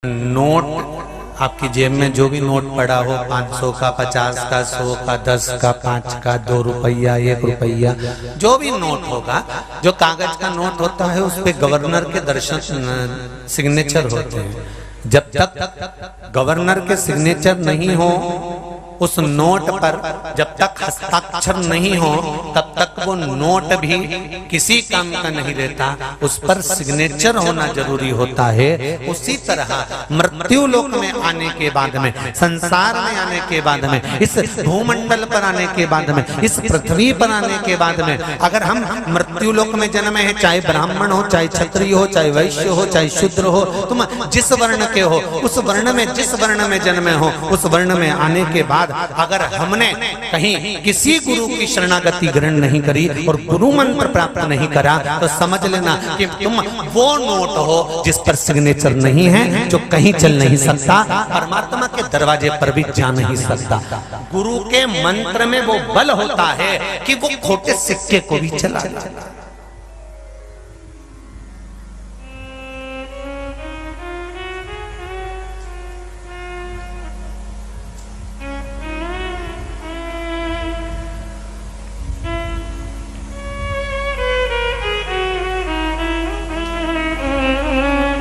Note आपकी जेब में जो भी नोट पड़ा हो, 500 का, 50 का, 100 का, 10 का, 5 का, 2 रुपया, 1 रुपया, जो भी नोट होगा, जो कागज का नोट होता है उस पे गवर्नर के दर्शन सिग्नेचर होते हैं। जब तक गवर्नर के सिग्नेचर नहीं हो उस नोट पर, जब तक हस्ताक्षर नहीं हो तब तक वो नोट भी किसी काम का नहीं रहता, उस पर सिग्नेचर होना जरूरी होता है। उसी तरह मृत्यु लोक में आने के बाद में, संसार में आने के बाद में, इस भूमंडल पर आने के बाद में, इस पृथ्वी पर आने के बाद में, अगर हम मृत्यु लोक में जन्म है, चाहे ब्राह्मण हो, चाहे क्षत्रिय हो, चाहे वैश्य हो, चाहे शूद्र हो, तुम जिस वर्ण के हो, उस वर्ण में, जिस वर्ण में जन्मे हो, उस वर्ण में आने के बाद अगर हमने कहीं किसी गुरु की शरणागति ग्रहण नहीं करी और गुरु मंत्र प्राप्त नहीं करा तो समझ लेना कि तुम वो नोट हो जिस पर सिग्नेचर नहीं है, जो कहीं चल नहीं सकता, परमात्मा के दरवाजे पर भी जा नहीं सकता। गुरु के मंत्र में वो बल होता है कि वो खोटे सिक्के को भी चला देता।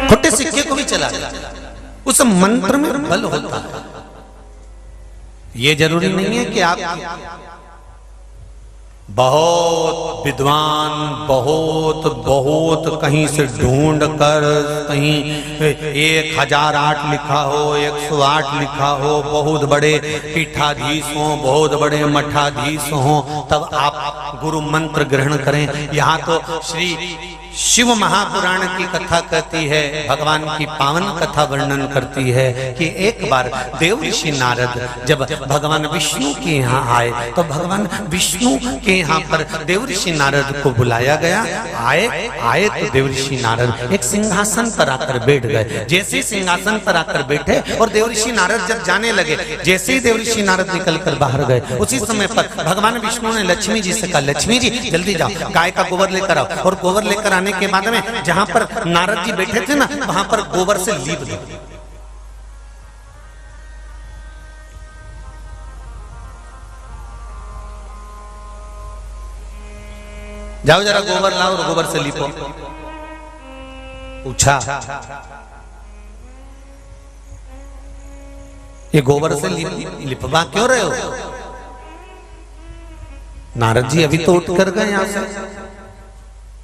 खोटे सिक्के को भी चला देता, उस मंत्र में बल होता है। ये जरूरी नहीं है कि आप बहुत विद्वान, बहुत कहीं से ढूंढ कर, कहीं 1008 लिखा हो, 108 लिखा हो, बहुत बड़े पीठाधीश हो, बहुत बड़े मठाधीश हो, तब आप गुरु मंत्र ग्रहण करें। यहाँ तो श्री शिव महापुराण की कथा कहती है, भगवान की पावन कथा वर्णन करती है कि एक बार देव ऋषि नारद जब भगवान विष्णु के यहाँ आए तो भगवान विष्णु के यहाँ पर देव ऋषि नारद को बुलाया गया। आए तो देव ऋषि नारद एक सिंहासन पर आकर बैठ गए। जैसे सिंहासन पर आकर बैठे और देव ऋषि नारद जब जाने लगे, जैसे ही देव ऋषि नारद निकल कर बाहर गए, उसी समय पर भगवान विष्णु ने लक्ष्मी जी से कहा, लक्ष्मी जी जल्दी जाओ, गाय का गोबर लेकर आओ। और गोबर लेकर आने के बाद में जहां पर नारद जी बैठे थे ना, वहां पर गोबर से लीप दो। जाओ जरा गोबर लाओ और गोबर से लीपो। पूछा, ये गोबर से लिपवा क्यों रहे हो? नारद जी अभी तो उठ कर गए यहां से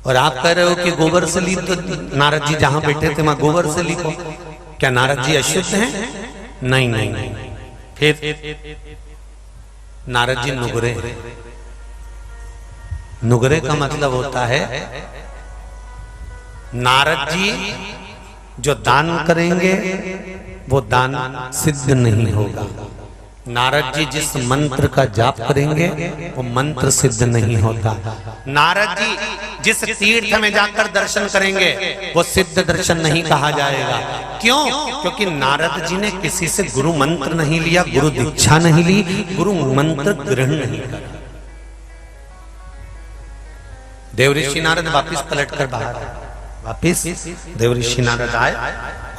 और आप कह रहे हो कि गोबर से लीप। तो नारद जी जहां बैठे थे वहां गोबर से लीपो। क्या नारद जी अशुद्ध हैं? नहीं। फिर नारद जी नुगरे का मतलब होता है, नारद जी जो दान करेंगे वो दान सिद्ध नहीं होगा। नारद जी जिस मंत्र का जाप करेंगे वो मंत्र सिद्ध नहीं होता। नारद जी जिस तीर्थ में जाकर दर्शन करेंगे वो सिद्ध दर्शन नहीं कहा जाएगा। क्यों? क्योंकि नारद जी ने किसी से गुरु मंत्र नहीं लिया, गुरु दीक्षा नहीं ली, गुरु मंत्र ग्रहण नहीं करा। देव ऋषि नारद वापिस पलट कर बाहर आए। वापिस देव ऋषि नारद आए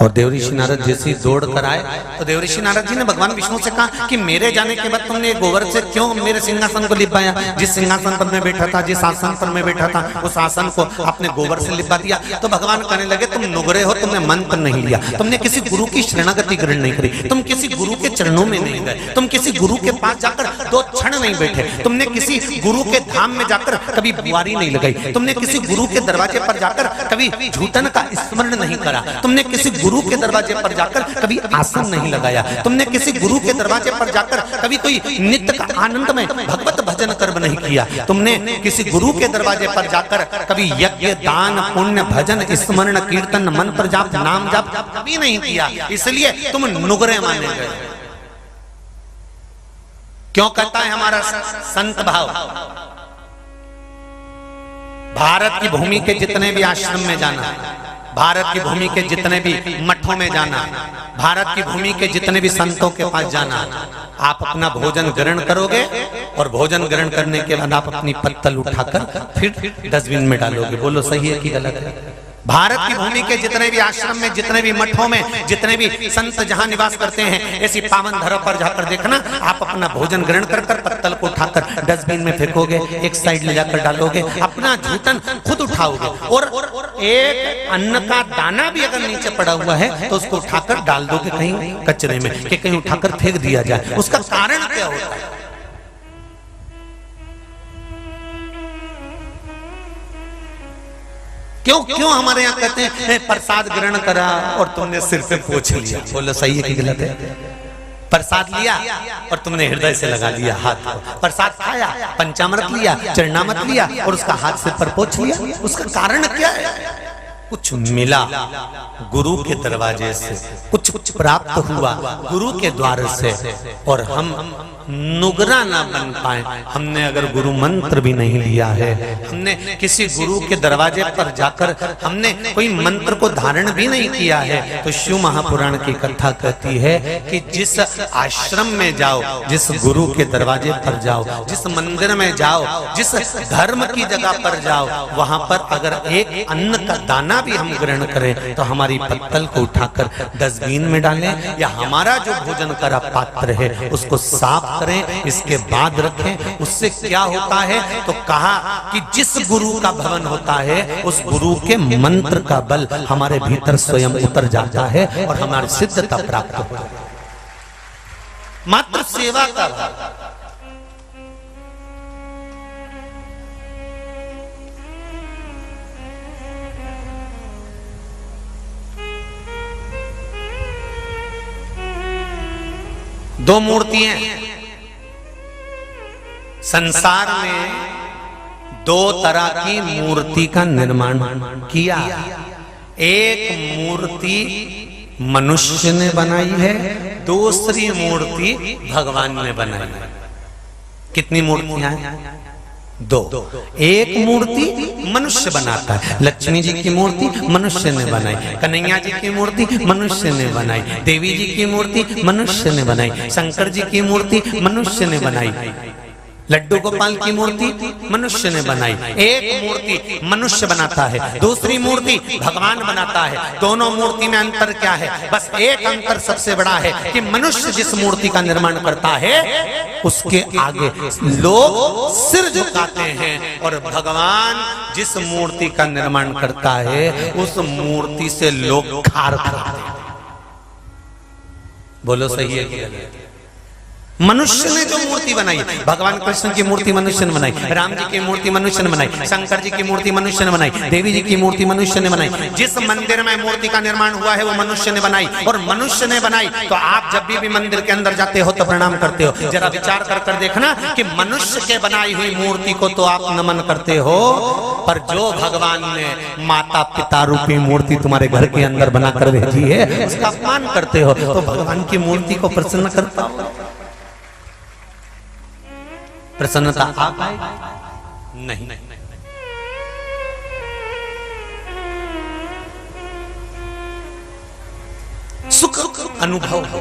और देव ऋषि नारद जैसे ही दौड़ कर आए तो देव ऋषि नारद जी ने भगवान विष्णु से कहा कि मेरे जाने के बाद तुमने गोबर से क्यों मेरे सिंहासन को लिपाया? जिस सिंहासन पर मैं बैठा था, जिस आसन पर मैं बैठा था, उस आसन को आपने गोबर से लिपा दिया। तो भगवान कहने लगे, तुम नुगरे हो, तुमने मंत्र नहीं लिया, तुमने किसी गुरु की शरणागति ग्रहण नहीं करी, तुम किसी गुरु के चरणों में नहीं गए, तुम किसी गुरु के पास जाकर 2 क्षण नहीं बैठे, तुमने किसी गुरु के धाम में जाकर कभी बुआरी नहीं लगाई, तुमने किसी गुरु के दरवाजे पर जाकर कभी झूठन का स्मरण नहीं करा, तुमने किसी गुरु के दरवाजे पर जाकर कभी आसन नहीं लगाया, तुमने किसी गुरु के दरवाजे पर जाकर कभी कोई नित्य का आनंद में भगवत भजन कर्म नहीं किया, तुमने किसी गुरु के दरवाजे पर जाकर कभी यज्ञ, दान, पुण्य, भजन, स्मरण, कीर्तन, मंत्र जाप, नाम जाप कभी नहीं किया, इसलिए तुम नुगरे माने गए। क्यों कहता है हमारा संत भाव? भारत की भूमि के जितने भी आश्रम में जाना, भारत की भूमि के जितने भी मठों में जाना, भारत की भूमि के जितने भी संतों के पास जाना, आप अपना भोजन ग्रहण करोगे और भोजन ग्रहण करने के बाद आप अपनी पत्तल उठाकर फिर डस्टबिन में डालोगे। बोलो सही है कि गलत है? भारत की भूमि के जितने भी आश्रम में, जितने भी मठों में, जितने भी संत जहां निवास करते हैं, ऐसी पावन धरा पर जाकर देखना, आप अपना भोजन ग्रहण कर कर पत्तल को उठाकर डस्टबिन में फेंकोगे, एक साइड ले जाकर डालोगे, अपना जूठन खुद उठाओगे, और एक अन्न का दाना भी अगर नीचे पड़ा हुआ है तो उसको उठाकर डाल दोगे कहीं कचरे में, कि कहीं उठाकर फेंक दिया जाए। उसका कारण क्या होता है? क्यों क्यों हमारे यहाँ कहते हैं प्रसाद ग्रहण करा और तुमने सिर पे पोंछ लिया? बोलो सही है कि गलत है? प्रसाद लिया और तुमने हृदय से लगा लिया हाथ को, प्रसाद खाया, पंचामृत लिया, चरणामृत लिया और उसका हाथ से पर पोंछ लिया। उसका कारण क्या है? कुछ मिला गुरु के दरवाजे से, कुछ प्राप्त हुआ गुरु के द्वार से, और हम नुगरा ना बन पाए। हमने अगर गुरु मंत्र भी नहीं लिया है, हमने किसी गुरु के दरवाजे पर जाकर हमने कोई मंत्र को धारण भी नहीं किया है, तो शिव महापुराण की कथा कहती है कि जिस आश्रम में जाओ, जिस गुरु के दरवाजे पर जाओ, जिस मंदिर में जाओ, जिस धर्म की जगह पर जाओ, वहां पर अगर एक अन्न का दाना भी हम ग्रहण करें तो हमारी पत्तल को उठाकर डस्टबिन में डालें, या हमारा जो भोजन का पात्र है उसको साफ करें, इसके बाद रखें। उससे क्या होता है? तो कहा कि जिस गुरु का भवन होता है उस गुरु के मंत्र का बल हमारे भीतर स्वयं उतर जाता है और हमारी सिद्धता प्राप्त होती है। मात्र सेवा का दो मूर्तियां संसार में, दो तरह की मूर्ति का निर्माण किया। एक मूर्ति मनुष्य ने बनाई है, दूसरी मूर्ति भगवान ने बनाई है। कितनी मूर्तियां हैं? दो। एक मूर्ति मनुष्य बनाता है, लक्ष्मी जी की मूर्ति मनुष्य ने बनाई, कन्हैया जी की मूर्ति मनुष्य ने बनाई, देवी जी की मूर्ति मनुष्य ने बनाई, शंकर जी की मूर्ति मनुष्य ने बनाई, लड्डू गोपाल की मूर्ति मनुष्य ने बनाई। एक मूर्ति मनुष्य बनाता है, दूसरी मूर्ति भगवान बनाता है। दोनों मूर्ति में अंतर क्या है? बस एक अंतर सबसे बड़ा है कि मनुष्य जिस मूर्ति का निर्माण करता है उसके आगे लोग सिर झुकाते हैं, और भगवान जिस मूर्ति का निर्माण करता है उस मूर्ति से लोग खार खाते हैं। बोलो सही है कि? मनुष्य ने जो मूर्ति बनाई, भगवान कृष्ण की मूर्ति मनुष्य ने बनाई, राम जी की मूर्ति मनुष्य ने बनाई, शंकर जी की मूर्ति मनुष्य ने बनाई, देवी जी की मूर्ति मनुष्य ने बनाई। जिस मंदिर में मूर्ति का निर्माण हुआ है वो मनुष्य ने बनाई, और मनुष्य ने बनाई तो आप जब भी मंदिर के अंदर जाते हो तो प्रणाम करते हो। जरा विचार कर कर देखना कि मनुष्य के बनाई हुई मूर्ति को तो आप नमन करते हो, पर जो भगवान ने माता पिता रूपी मूर्ति तुम्हारे घर के अंदर बनाकर भेजी है उसका अपमान करते हो। तो भगवान की मूर्ति को प्रसन्न करता हो? प्रसन्नता आ पाएगी? नहीं। सुख अनुभव हो।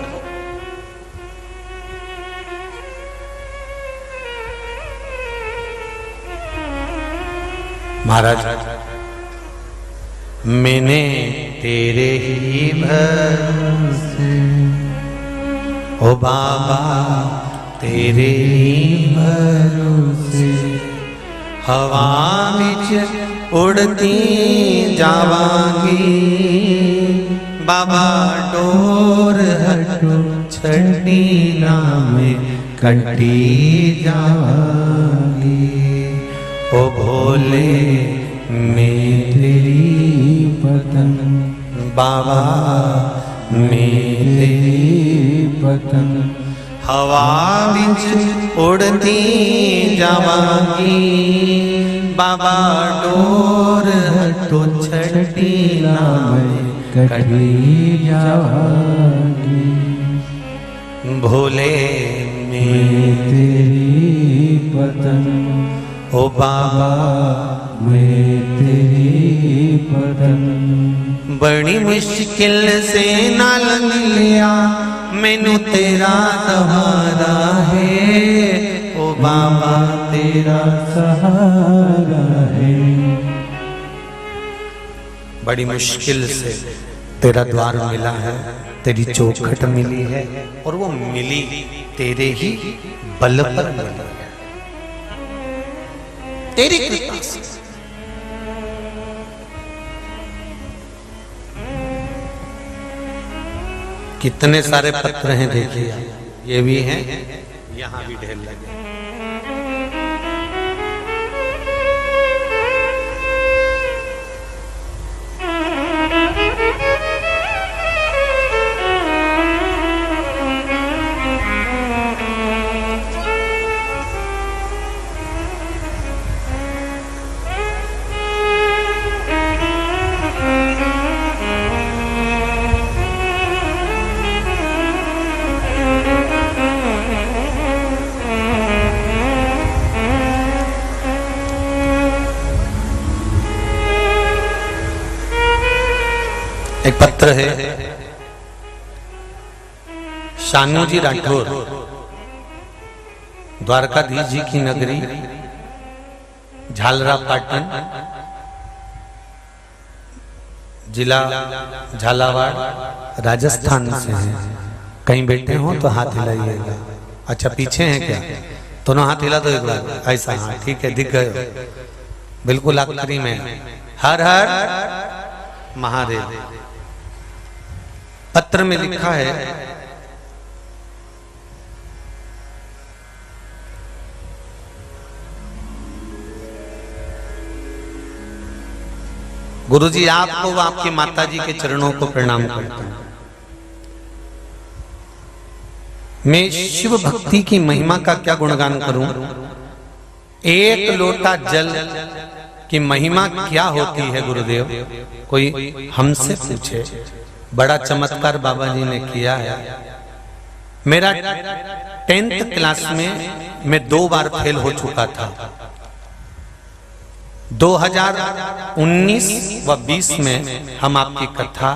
महाराज, मैंने तेरे ही भरोसे, ओ बाबा तेरे ही भरोसे, हवा विच उड़ती जावांगी, बाबा डोर हटो छड़ी नाम कटी जावांगी। ओ भोले मैं तेरी पतंग, बाबा मैं तेरी पतंग, हवा विच उड़ती जावांगी, बाबा डोर हटो छड़ी नाम कटी जावांगी। भोले मैं तेरी पतंग, ओ बाबा मैं तेरी पतंग, बड़ी मुश्किल से नाल लिया मैनू तेरा सहारा है, ओ बाबा तेरा सहारा है। बड़ी मुश्किल से तेरा द्वार मिला है, तेरी चौखट मिली है, और वो मिली तेरे ही बल पर मिली है, तेरी कृपा से। कितने सारे पत्र हैं देखिए, ये भी हैं, यहाँ भी ढेर लगे। एक पत्र है शानू जी राठौर, द्वारकाधीश जी की नगरी झालरा पाटन, जिला झालावाड़, राजस्थान से हैं। कहीं बैठे हो तो हाथ हिलाइएगा। अच्छा पीछे हैं क्या? दोनों हाथ हिला दो एक बार, ऐसा। हाँ ठीक है, दिख गए, बिल्कुल आखिरी में। हर हर महादेव। पत्र में लिखा है, गुरुजी आपको व आपकी माता जी के चरणों को प्रणाम करता हूं। मैं शिव भक्ति की महिमा का क्या गुणगान करूं? एक लोटा जल की महिमा क्या होती है गुरुदेव? कोई हमसे पूछे। बड़ा चमत्कार बाबा जी ने किया है। मेरा 10th क्लास में मैं 2 बार फेल हो चुका था। 2019 व 20 में हम आपकी कथा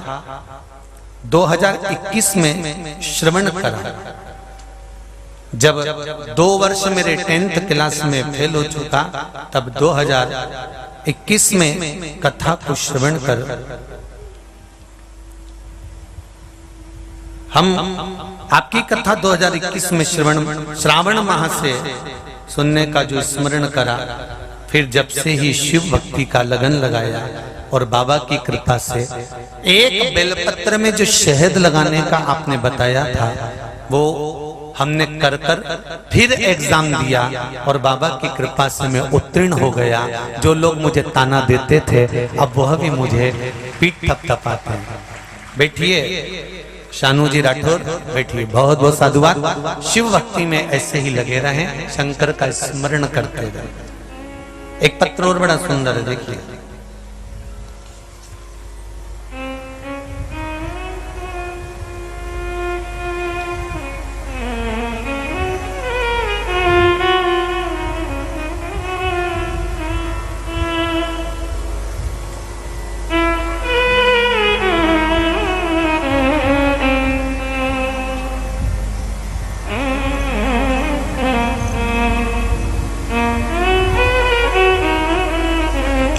2021 में श्रवण करा। जब 2 वर्ष मेरे 10th क्लास में फेल हो चुका, तब 2021 में कथा को श्रवण कर हम आपकी कथा 2021 में श्रावण माह से सुनने का जो स्मरण करा, फिर जब से ही शिव भक्ति का लगन लगाया, और बाबा की कृपा से एक बेलपत्र में जो शहद लगाने का आपने बताया था, वो हमने कर फिर एग्जाम दिया, और बाबा की कृपा से मैं उत्तीर्ण हो गया। जो लोग मुझे ताना देते थे, अब वह भी मुझे पीठ थपथपाते हैं। बैठिए शानू जी राठौर, बैठिए। बहुत बहुत साधुवाद। शिव भक्ति में ऐसे ही लगे रहें, शंकर का स्मरण करते रहे। एक पत्र और बड़ा सुंदर है, देखिए।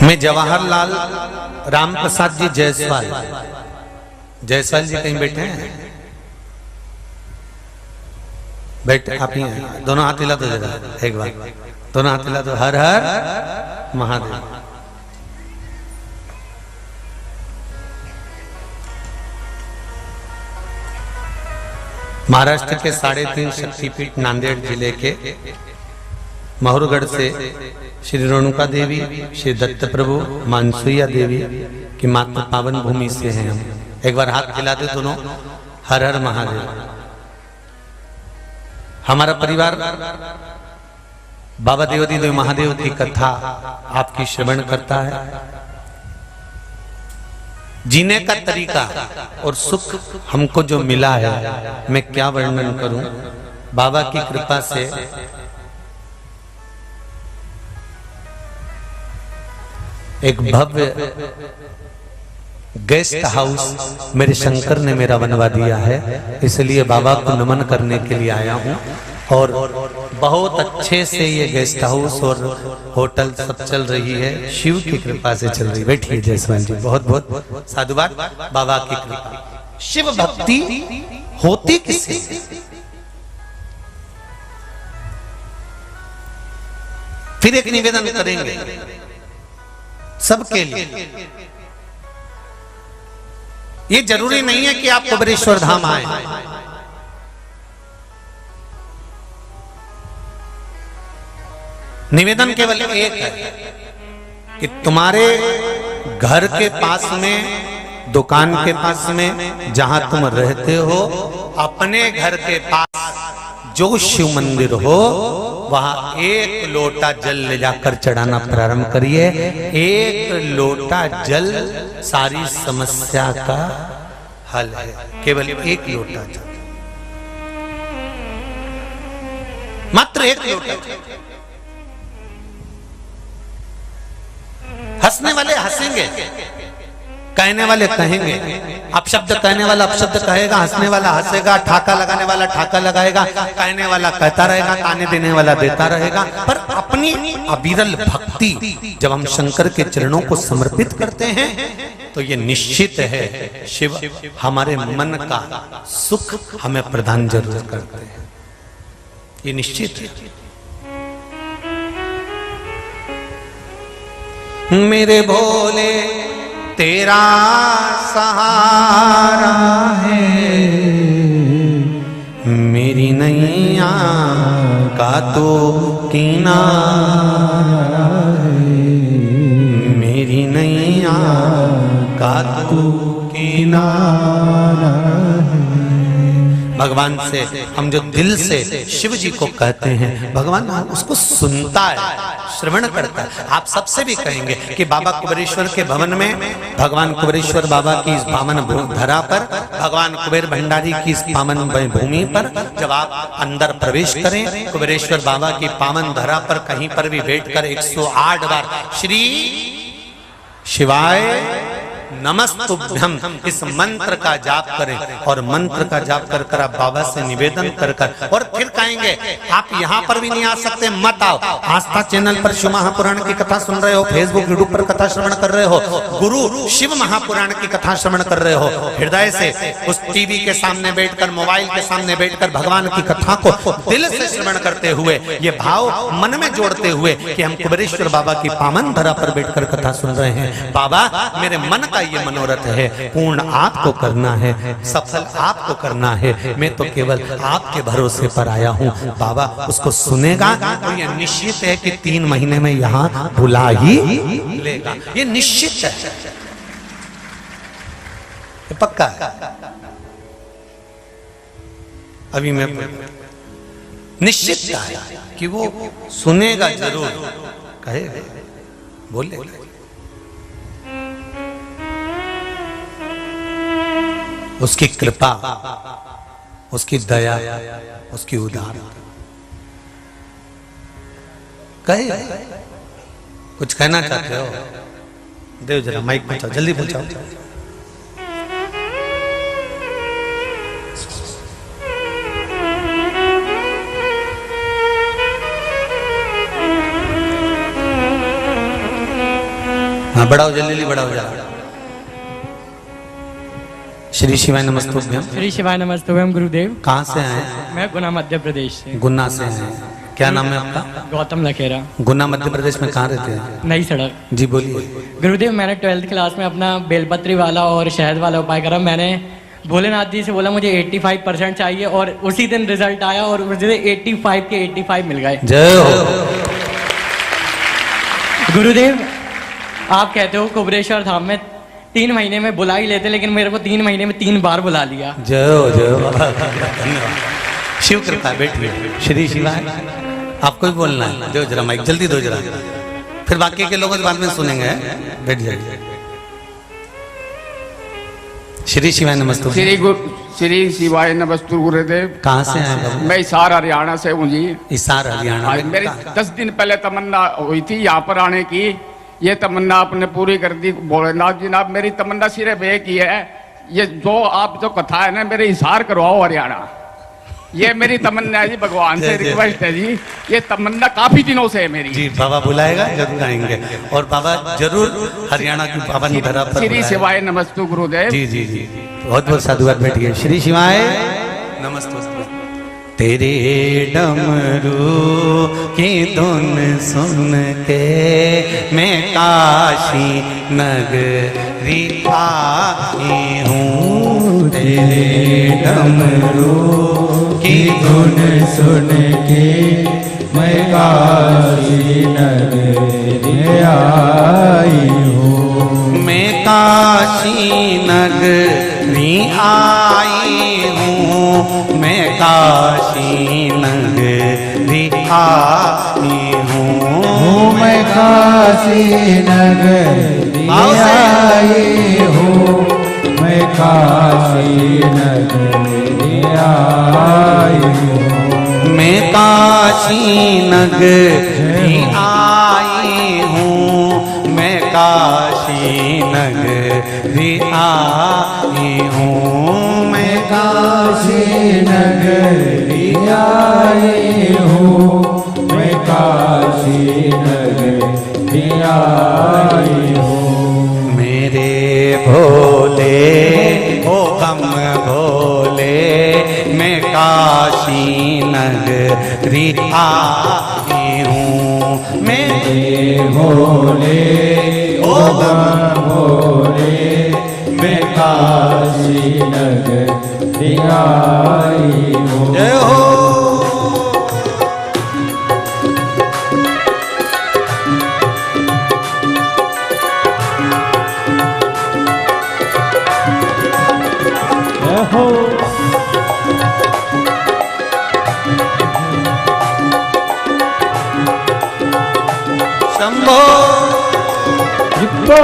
मैं जवाहरलाल राम प्रसाद जी जायसवाल, जायसवाल जी कहीं बैठे हैं? बैठे आप ही हैं। दोनों हाथ हिला दो जरा एक बार, दोनों हाथ हिला दो। हर हर महादेव। महाराष्ट्र के 3.5 शक्तिपीठ नांदेड़ जिले के महुरगढ़ से श्री रेणुका देवी, श्री दत्त प्रभु, मानसुया देवी की माता पावन भूमि से हैं हम। एक बार हाथ हिला दे दोनों। हर हर महादेव। हमारा परिवार बाबा देवादिदेव महादेव की कथा आपकी श्रवण करता है। जीने का तरीका और सुख हमको जो मिला है, मैं क्या वर्णन करूं। बाबा की कृपा से एक भव्य गेस्ट हाउस मेरे शंकर ने मेरा बनवा दिया है, इसलिए बाबा को नमन करने के लिए आया हूं। और बहुत अच्छे से ये गेस्ट हाउस और होटल सब चल रही है, शिव की कृपा से चल रही। बैठिए जयसवाल जी, बहुत बहुत साधुवाद, बाबा की कृपा। शिव भक्ति होती किससे? फिर एक निवेदन करेंगे सबके लिए। ये जरूरी नहीं है कि आप कुबेरेश्वर धाम आए, निवेदन केवल एक है कि तुम्हारे घर के पास में, दुकान के पास में, जहां तुम रहते हो, अपने घर के पास जो शिव मंदिर हो, वहां एक लोटा जल ले जाकर चढ़ाना प्रारंभ करिए। एक लोटा जल सारी समस्या का हल है, केवल एक लोटा जल, मात्र एक लोटा जल। हंसने वाले हंसेंगे, कहने वाले कहेंगे, अपशब्द कहने वाला अपशब्द कहेगा, हंसने वाला हंसेगा, ठाका लगाने वाला ठाका लगाएगा, कहने वाला कहता रहेगा, ताने देने वाला देता रहेगा। पर अपनी अविरल भक्ति जब हम शंकर के चरणों को समर्पित करते हैं तो ये निश्चित है शिव हमारे मन का सुख हमें प्रदान जरूर करते हैं, ये निश्चित है। मेरे भोले तेरा सहारा है, मेरी नैया का तो किनारा है, मेरी नैया का तो किनारा है। भगवान से हम जो दिल से शिव जी को कहते हैं, भगवान उसको सुनता है, श्रवण करता है। आप सबसे भी कहेंगे कि बाबा कुबेरेश्वर के भवन में, भगवान कुबेरेश्वर बाबा की इस पावन धरा पर, भगवान कुबेर भंडारी की इस पावन भूमि पर जब आप अंदर प्रवेश करें, कुबेरेश्वर बाबा की पावन धरा पर कहीं पर भी बैठकर 108 बार श्री शिवाय नमस्तुभ्यम इस मंत्र का जाप करें। और मंत्र का जाप कर कर आप बाबा से निवेदन कर कर और फिर कहेंगे आप यहाँ पर भी नहीं आ सकते, मत आओ। आस्था चैनल पर शिव महापुराण की कथा सुन रहे हो, फेसबुक यूट्यूब पर कथा श्रवण कर रहे हो, गुरु शिव महापुराण की कथा श्रवण कर रहे हो, हृदय से उस टीवी के सामने बैठकर, मोबाइल के सामने बैठकर भगवान की कथा को दिल से श्रवण करते हुए, ये भाव मन में जोड़ते हुए कि हम कुबेरेश्वर बाबा की पावन धरा पर बैठकर कथा सुन रहे हैं। बाबा मेरे मन का ये मनोरथ है, पूर्ण आपको करना है, सफल आपको करना है, मैं तो केवल आपके भरोसे पर आया हूँ। बाबा उसको सुनेगा तो ये निश्चित है कि 3 महीने में यहाँ बुला ही लेगा, ये निश्चित है, ये पक्का है। अभी मैं निश्चित है कि वो सुनेगा जरूर, कहेगा, बोले। उसकी कृपा, उसकी दया, उसकी उदारता। कहे कुछ कहना चाहते हो? देव जरा माइक पहुंचाओ, जल्दी पहुंचाओ। हाँ बढ़ाओ, जल्दी बढ़ाओ जरा। श्री शिवाय नमस्तुभ्यम। श्री शिवाय नमस्तुभ्यम। गुरुदेव कहाँ से आए? मैं गुना मध्य प्रदेश से। गुना से आए, क्या नाम है आपका? गौतम लखेरा। गुना मध्य प्रदेश में कहाँ रहते हैं? नई सड़क। जी बोलिए। गुरुदेव मैंने 12th क्लास में अपना बेलपत्री वाला और शहद वाला उपाय करा। मैंने भोलेनाथ जी से बोला मुझे 85% चाहिए और उसी दिन रिजल्ट आया और मुझे 85 के 85 मिल गए। जय हो। गुरुदेव आप कहते हो कुबेरेश्वर धाम में 3 महीने में बुला ही लेते, लेकिन मेरे को 3 महीने में 3 बार बुला लिया। जय हो, जय हो। शिव कृपा। बैठिए। श्री शिवाय। आपको भी बोलना है, दो जरा माइक, जल्दी दो जरा, फिर बाकी के लोगों के बाद में सुनेंगे। बैठ जाइए। श्री शिवाय नमस्तु। श्री शिवाय नमस्तु गुरुदेव। कहाँ से आए बाबू? मैं हिसार हरियाणा से हूँ जी। हिसार हरियाणा। मेरी 10 दिन पहले तमन्ना हुई थी यहाँ पर आने की, ये तमन्ना आपने पूरी कर दी भोलेनाथ जी ने। आप मेरी तमन्ना सिर्फ एक ही है, ये जो आप जो कथा है ना मेरे हिसार करवाओ हरियाणा। ये मेरी तमन्ना है जी, भगवान से जी, जी, रिक्वेस्ट है जी, ये तमन्ना काफी दिनों से है मेरी। जी बाबा बुलाएगा जरूर आएंगे, और बाबा जरूर हरियाणा की पावन धरा पर श्री बुलाएगा। शिवाय नमस्तु गुरुदेव। जी जी जी, बहुत बहुत साधुवाद, बैठिए। श्री शिवाय नमस्ते। तेरे डमरू की धुन सुन के मैं काशी नगरी आई हूँ। तेरे डमरू की धुन सुन के मैं काशी नगरी आई हूँ। मैं काशी नगरी आई हूँ। मैं काशी नगरी आई हूँ। मैं काशी नगरी आई हूँ। मैं काशी नगरी आई हूँ। मैं काशी नगरी आई हूँ। मैं काशी नगरी आई हूँ। मैं काशी नगरी आई हूँ। मैं काशी नगरी आई हूँ। मेरे भोले ओ बम भोले, मैं काशी नगरी आई हूँ। मेरे भोले ओ बम भोले, मैं काशी नगरी आई हूँ। जय हो। जय हो। शंभो जिप्पो।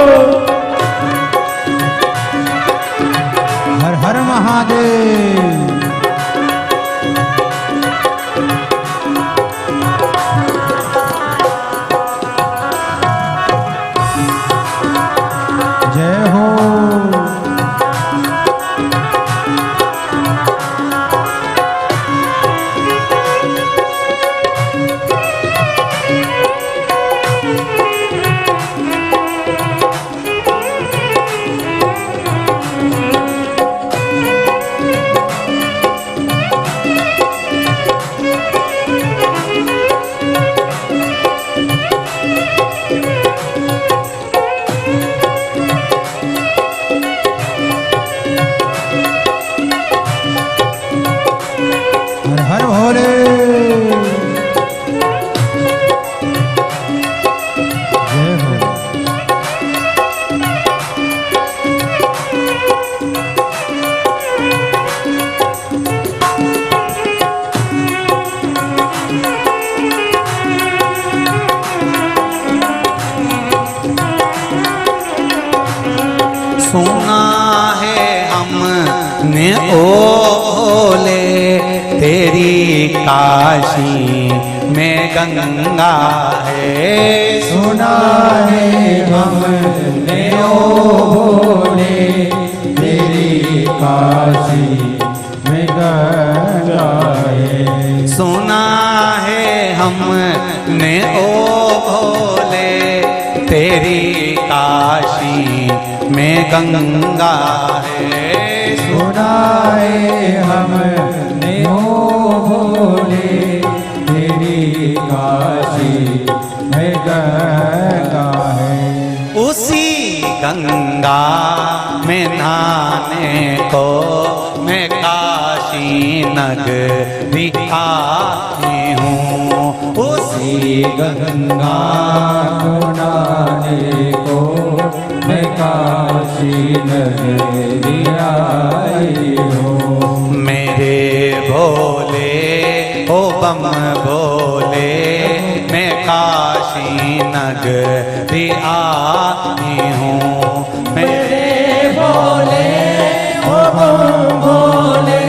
हर हर महादेव। जय हो। हर हर भोले। जय हो। सुना है हमने ओ भोले, तेरी काशी में गंगा है। सुना है हमने ओ भोले, तेरी काशी में गंगा है। सुना है हमने ओ भोले, तेरी काशी में गंगा है। सुना है हमने ओ भोले, तेरी काशी में गंगा है। उसी गंगा में नहाने को मैं काशी नगरी आई हूँ। उसी गंगा को नहाने को मैं काशी नगरी आई हूँ। मेरे भोले ओ बम भोले, मैं काशी नगरी आई हूँ। मेरे भोले ओ बम भोले,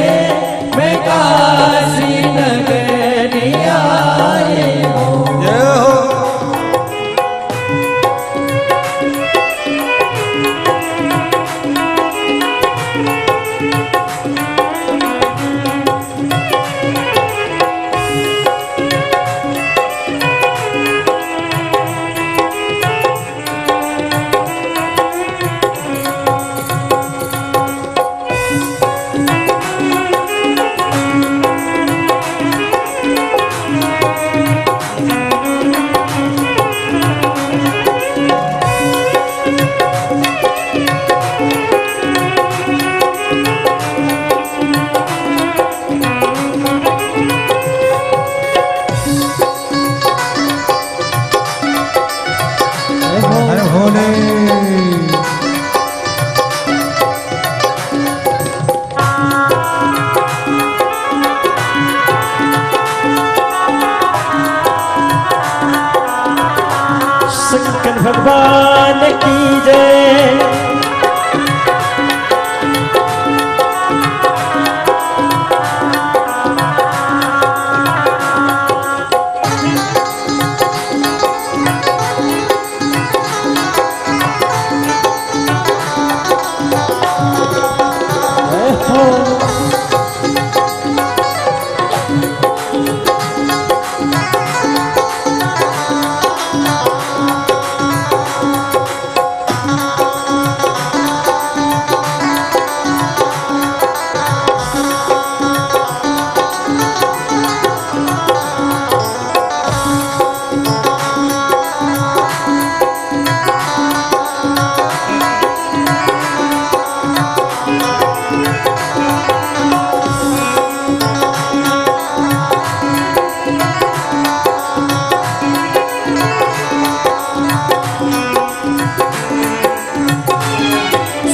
मैं काशी नगरी आई हूँ। जय हो। भगवान की जय।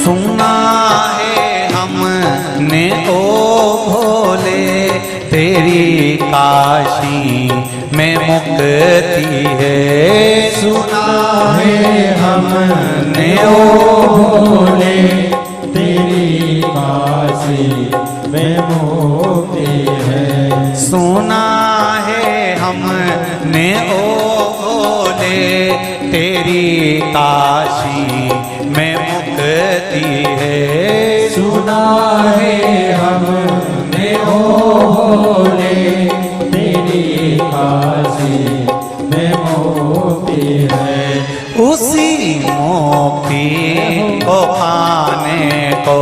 सुना है हमने ओ भोले तेरी काशी में मुक्ति है। सुना है हमने ओ भोले तेरी काशी में मुक्ति है। सुना है हमने ओ भोले तेरी काशी में मुक्ति है। सुना है हमने ओ भोले तेरी काशी में मुक्ति है। उसी मुक्ति को पाने को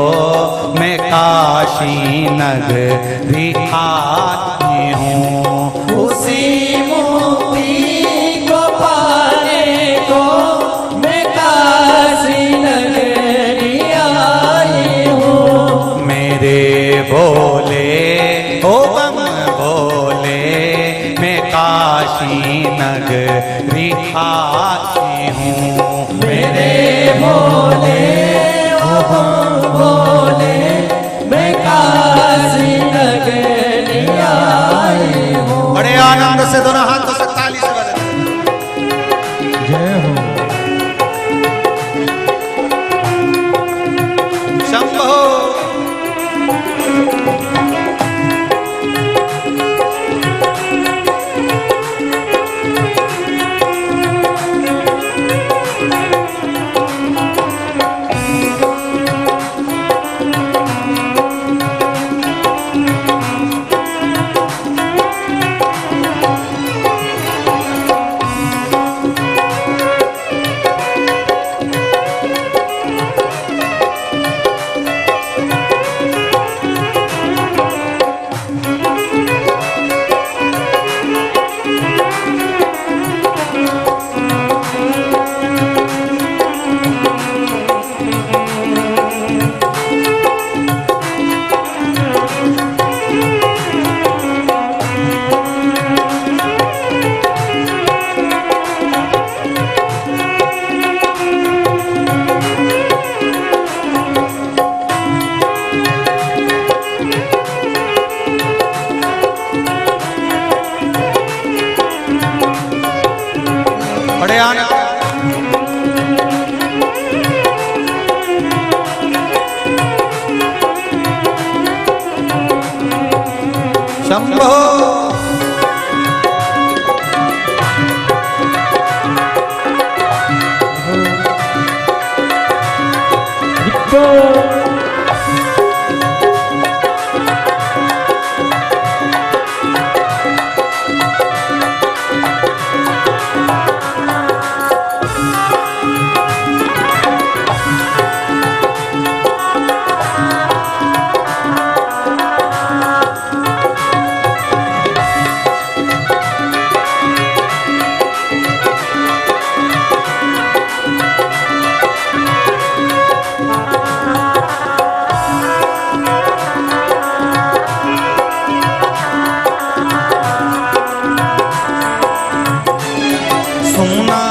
मैं काशी नगरी आती हूँ। उसी मुक्ति को पाने को मैं काशी नगरी आई हूँ। मेरे भोले ओ बम भोले मैं काशी नगरी आती हूँ। मेरे भोले ओ बम भोले मैं काशी नगरी आई हूँ। बड़े आनंद से दोनों हाथों से ताली से बजाते। जय हो। शंभो बड़े आनंद शंभो सुना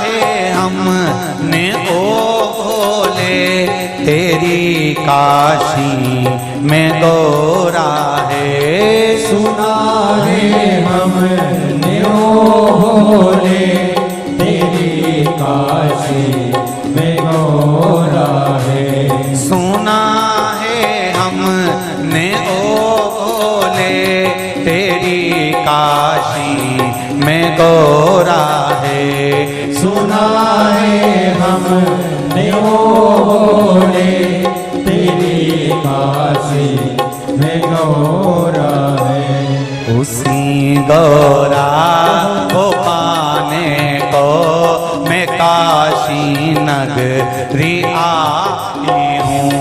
है हमने ओ भोले तेरी काशी में गौरा है। सुना है हमने ओ भोले तेरी काशी काशी में गोरा है। सुना है हमने वो बोले तेरी काशी में गौरा है। उसी गौरा को पाने को मैं काशी नगरी आई हूँ।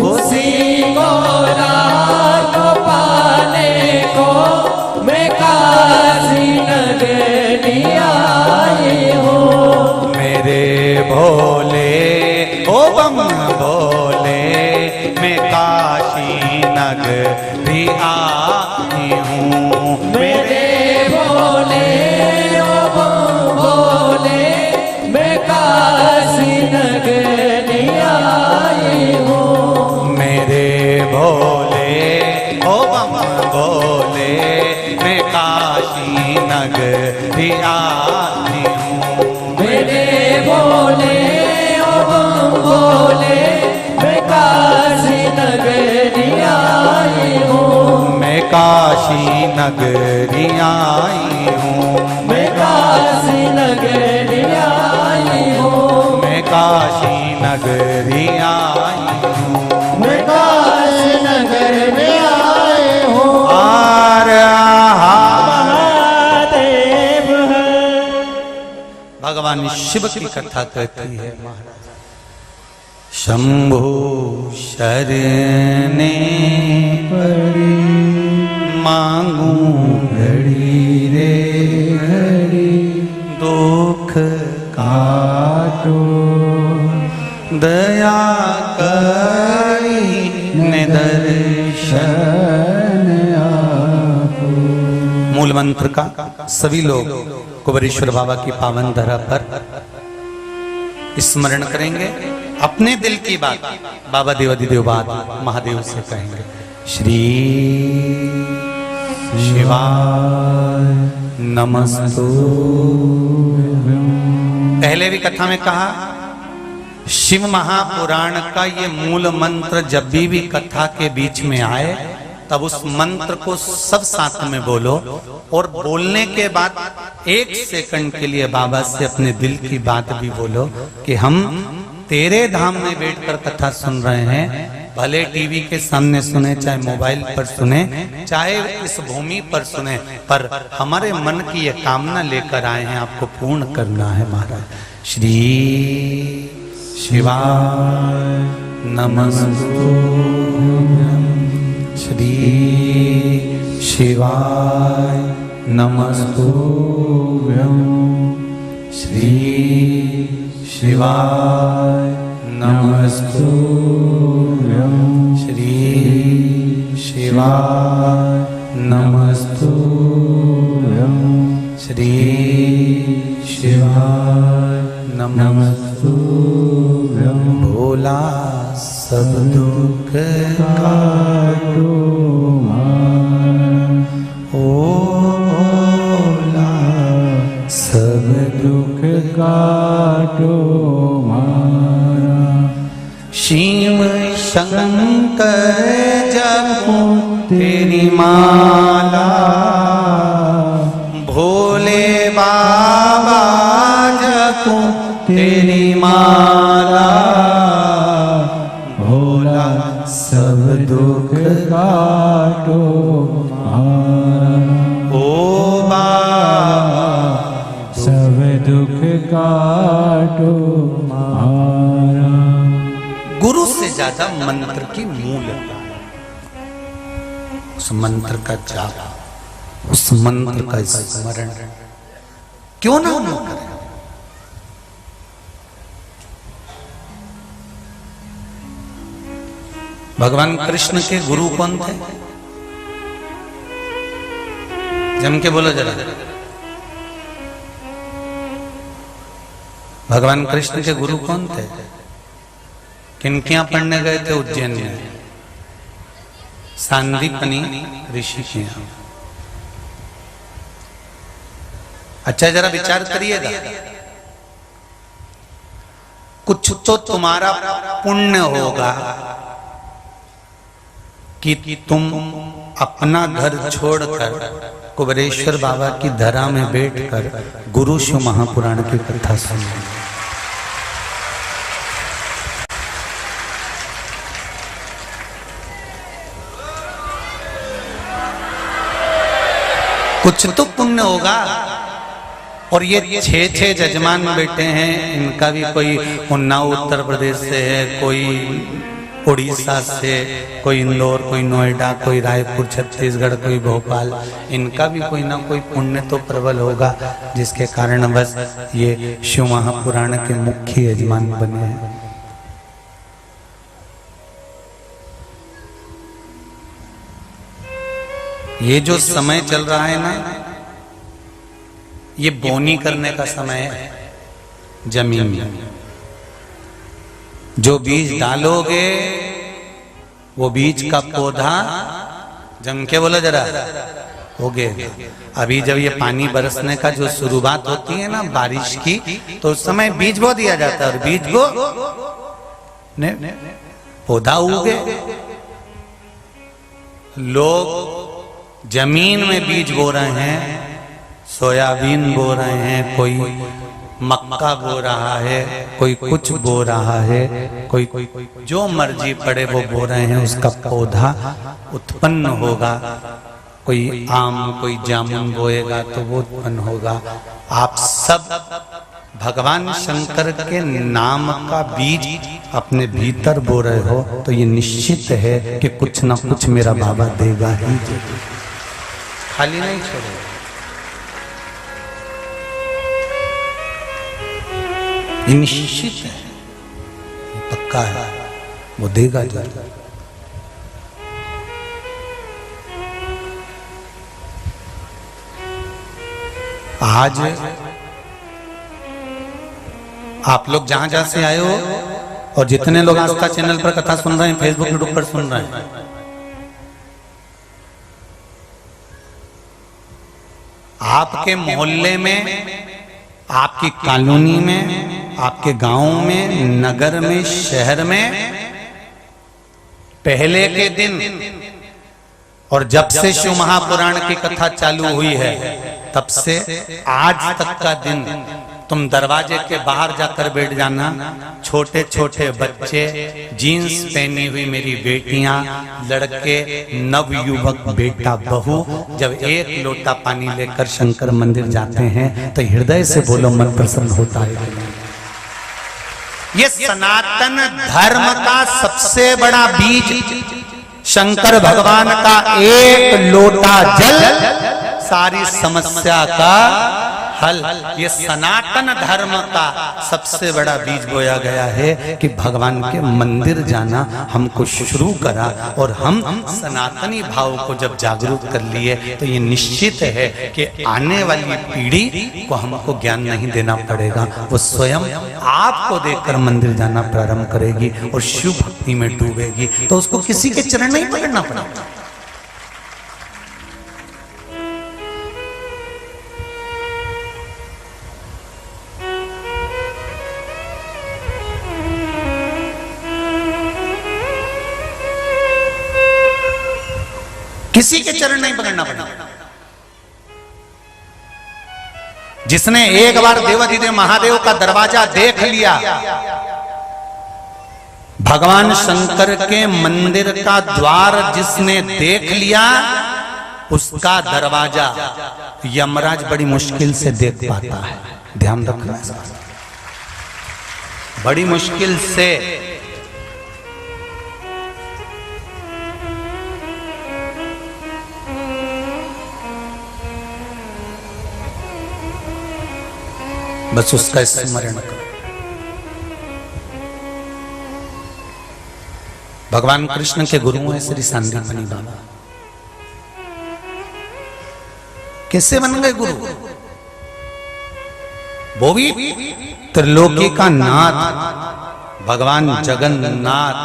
उसी गौरा को पाने को मैं काशी नगरी आई हूँ। मेरे भोले ओ बम भोले मैं काशी नगरी आई हूँ। मेरे भोले ओ बम भोले मैं काशी नगरी आई हूँ। मेरे भोले ओ बम भोले मैं काशी नगरी आई हूँ। मेरे भोले ओ बम भोले मैं काशी नगरी आई हूँ। मैं काशी नगरी आई हूँ। मैं काशी नगरी आई हूँ। मैं काशी नगरी आई हूँ। मैं काशी नगरी आई हूँ। महादेव है। भगवान शिव की कथा कहती है महाराज। शंभु शरणे पड़ी मांगू घड़ी रे घड़ी दुख काटो दया करी निदर्शन आपो। मूल मंत्र का सभी लोग कुबेरेश्वर बाबा की पावन धरा पर स्मरण करेंगे। अपने दिल की बात बाबा देवादिदेव बात महादेव से कहेंगे। श्री शिवाय नमस्तु। पहले भी कथा में कहा शिव महापुराण का ये मूल मंत्र जब भी कथा के बीच में आए तब उस मंत्र को सब साथ में बोलो और बोलने के बाद 1 सेकंड के लिए बाबा से अपने दिल की बात भी बोलो कि हम तेरे धाम में बैठकर कथा सुन रहे हैं। भले टीवी के सामने सुने, चाहे मोबाइल पर सुने, चाहे इस भूमि पर सुने, पर हमारे मन की ये कामना लेकर आए हैं, आपको पूर्ण करना है महाराज। श्री शिवाय नमस्तु। श्री शिवाय नमस्तु। श्री शिवाय नमस्तु। श्री शिवाय नमस्तु। श्री शिवाय नमस्तु। भोला सब दुख काटो ओ भोला सब दुख काटो मारा। शिव शंकर जपो तेरी माला, भोले बाबा जपो तेरी माला। भोला सब दुख काटो ओ बाबा सब दुख काटो मारा। गुरु से ज्यादा मंत्र की मूलता, उस मंत्र का जाप, उस मंत्र का स्मरण क्यों ना हम करें। भगवान कृष्ण के गुरु कौन थे? जम के बोलो जरा। भगवान कृष्ण के गुरु कौन थे? किनकियां पढ़ने गए थे उज्जैन में? सांदीपनी ऋषि के यहाँ। अच्छा जरा विचार करिएगा, कुछ तो तुम्हारा पुण्य होगा कि तुम अपना घर छोड़कर कुबेरेश्वर बाबा की धरा में बैठकर गुरु शिव महापुराण की कथा सुनी। कुछ तो पुण्य होगा। और ये 6 जजमान बैठे हैं, इनका भी कोई उन्नाव उत्तर प्रदेश से है, कोई उड़ीसा से, कोई इंदौर, कोई नोएडा, कोई रायपुर छत्तीसगढ़, कोई भोपाल। इनका भी कोई ना कोई पुण्य तो प्रबल होगा, जिसके कारण बस ये शिव महापुराण के मुख्य यजमान बने हैं। ये जो समय चल रहा है ना, ये बोनी करने का समय है। जमीन में जो बीज डालोगे वो बीज का पौधा जम के, बोला जरा, होगे। अभी जब ये पानी बरसने का जो शुरुआत होती है ना बारिश की, तो उस समय बीज बो दिया जाता है और बीज को पौधा उगे। लोग जमीन में बीज बो रहे हैं, सोयाबीन बो रहे हैं, कोई मक्का बो रहा है, कोई कुछ बो रहा है, कोई जो मर्जी पड़े वो बो रहे हैं, उसका पौधा उत्पन्न होगा। कोई आम, कोई जामुन बोएगा तो वो उत्पन्न होगा। आप सब भगवान शंकर के नाम का बीज अपने भीतर बो रहे हो, तो ये निश्चित है कि कुछ ना कुछ मेरा बाबा देगा ही, खाली नहीं छोड़ेगा। ये निश्चित है, पक्का है, वो देगा जरूर। आज आप लोग जहां जहां से आए हो और जितने लोग आस्था चैनल पर कथा सुन रहे हैं, फेसबुक यूट्यूब पर सुन रहे हैं, आपके मोहल्ले में, आपकी कॉलोनी में, आपके गांव में, नगर में, शहर में पहले के दिन और जब से शिव महापुराण की कथा चालू हुई है तब से आज तक का दिन तुम दरवाजे के बाहर जाकर बैठ जाना। छोटे छोटे बच्चे, जीन्स पहनी हुई मेरी बेटियां, लड़के, नवयुवक, बेटा, बहू जब एक लोटा पानी लेकर शंकर मंदिर जाते हैं तो हृदय से बोलो, मन प्रसन्न होता है। ये सनातन धर्म का सबसे बड़ा बीज, शंकर भगवान का एक लोटा जल सारी समस्या का हल। ये सनातन धर्म का सबसे बड़ा बीज बोया गया है कि भगवान के मंदिर जाना हमको शुरू करा, और हम सनातनी भाव को जब जागरूक कर लिए तो ये निश्चित है कि आने वाली पीढ़ी को हमको ज्ञान नहीं देना पड़ेगा, वो स्वयं आपको देखकर मंदिर जाना प्रारंभ करेगी और शिव भक्ति में डूबेगी। तो उसको किसी के चरण नहीं पकड़ना पड़ेगा। किसी के चरण नहीं पकड़ना पड़ेगा। जिसने एक बार देवाधिदेव महादेव का दरवाजा देख लिया, भगवान शंकर के मंदिर का द्वार जिसने देख लिया, उसका दरवाजा यमराज बड़ी मुश्किल से देख पाता है। ध्यान रखना, बड़ी मुश्किल से। बस उसका स्मरण करो। भगवान कृष्ण के गुरु हैं श्री सांदीपनी बाबा। कैसे बन गए गुरु? वो भी त्रिलोकी का नाथ भगवान जगन्नाथ,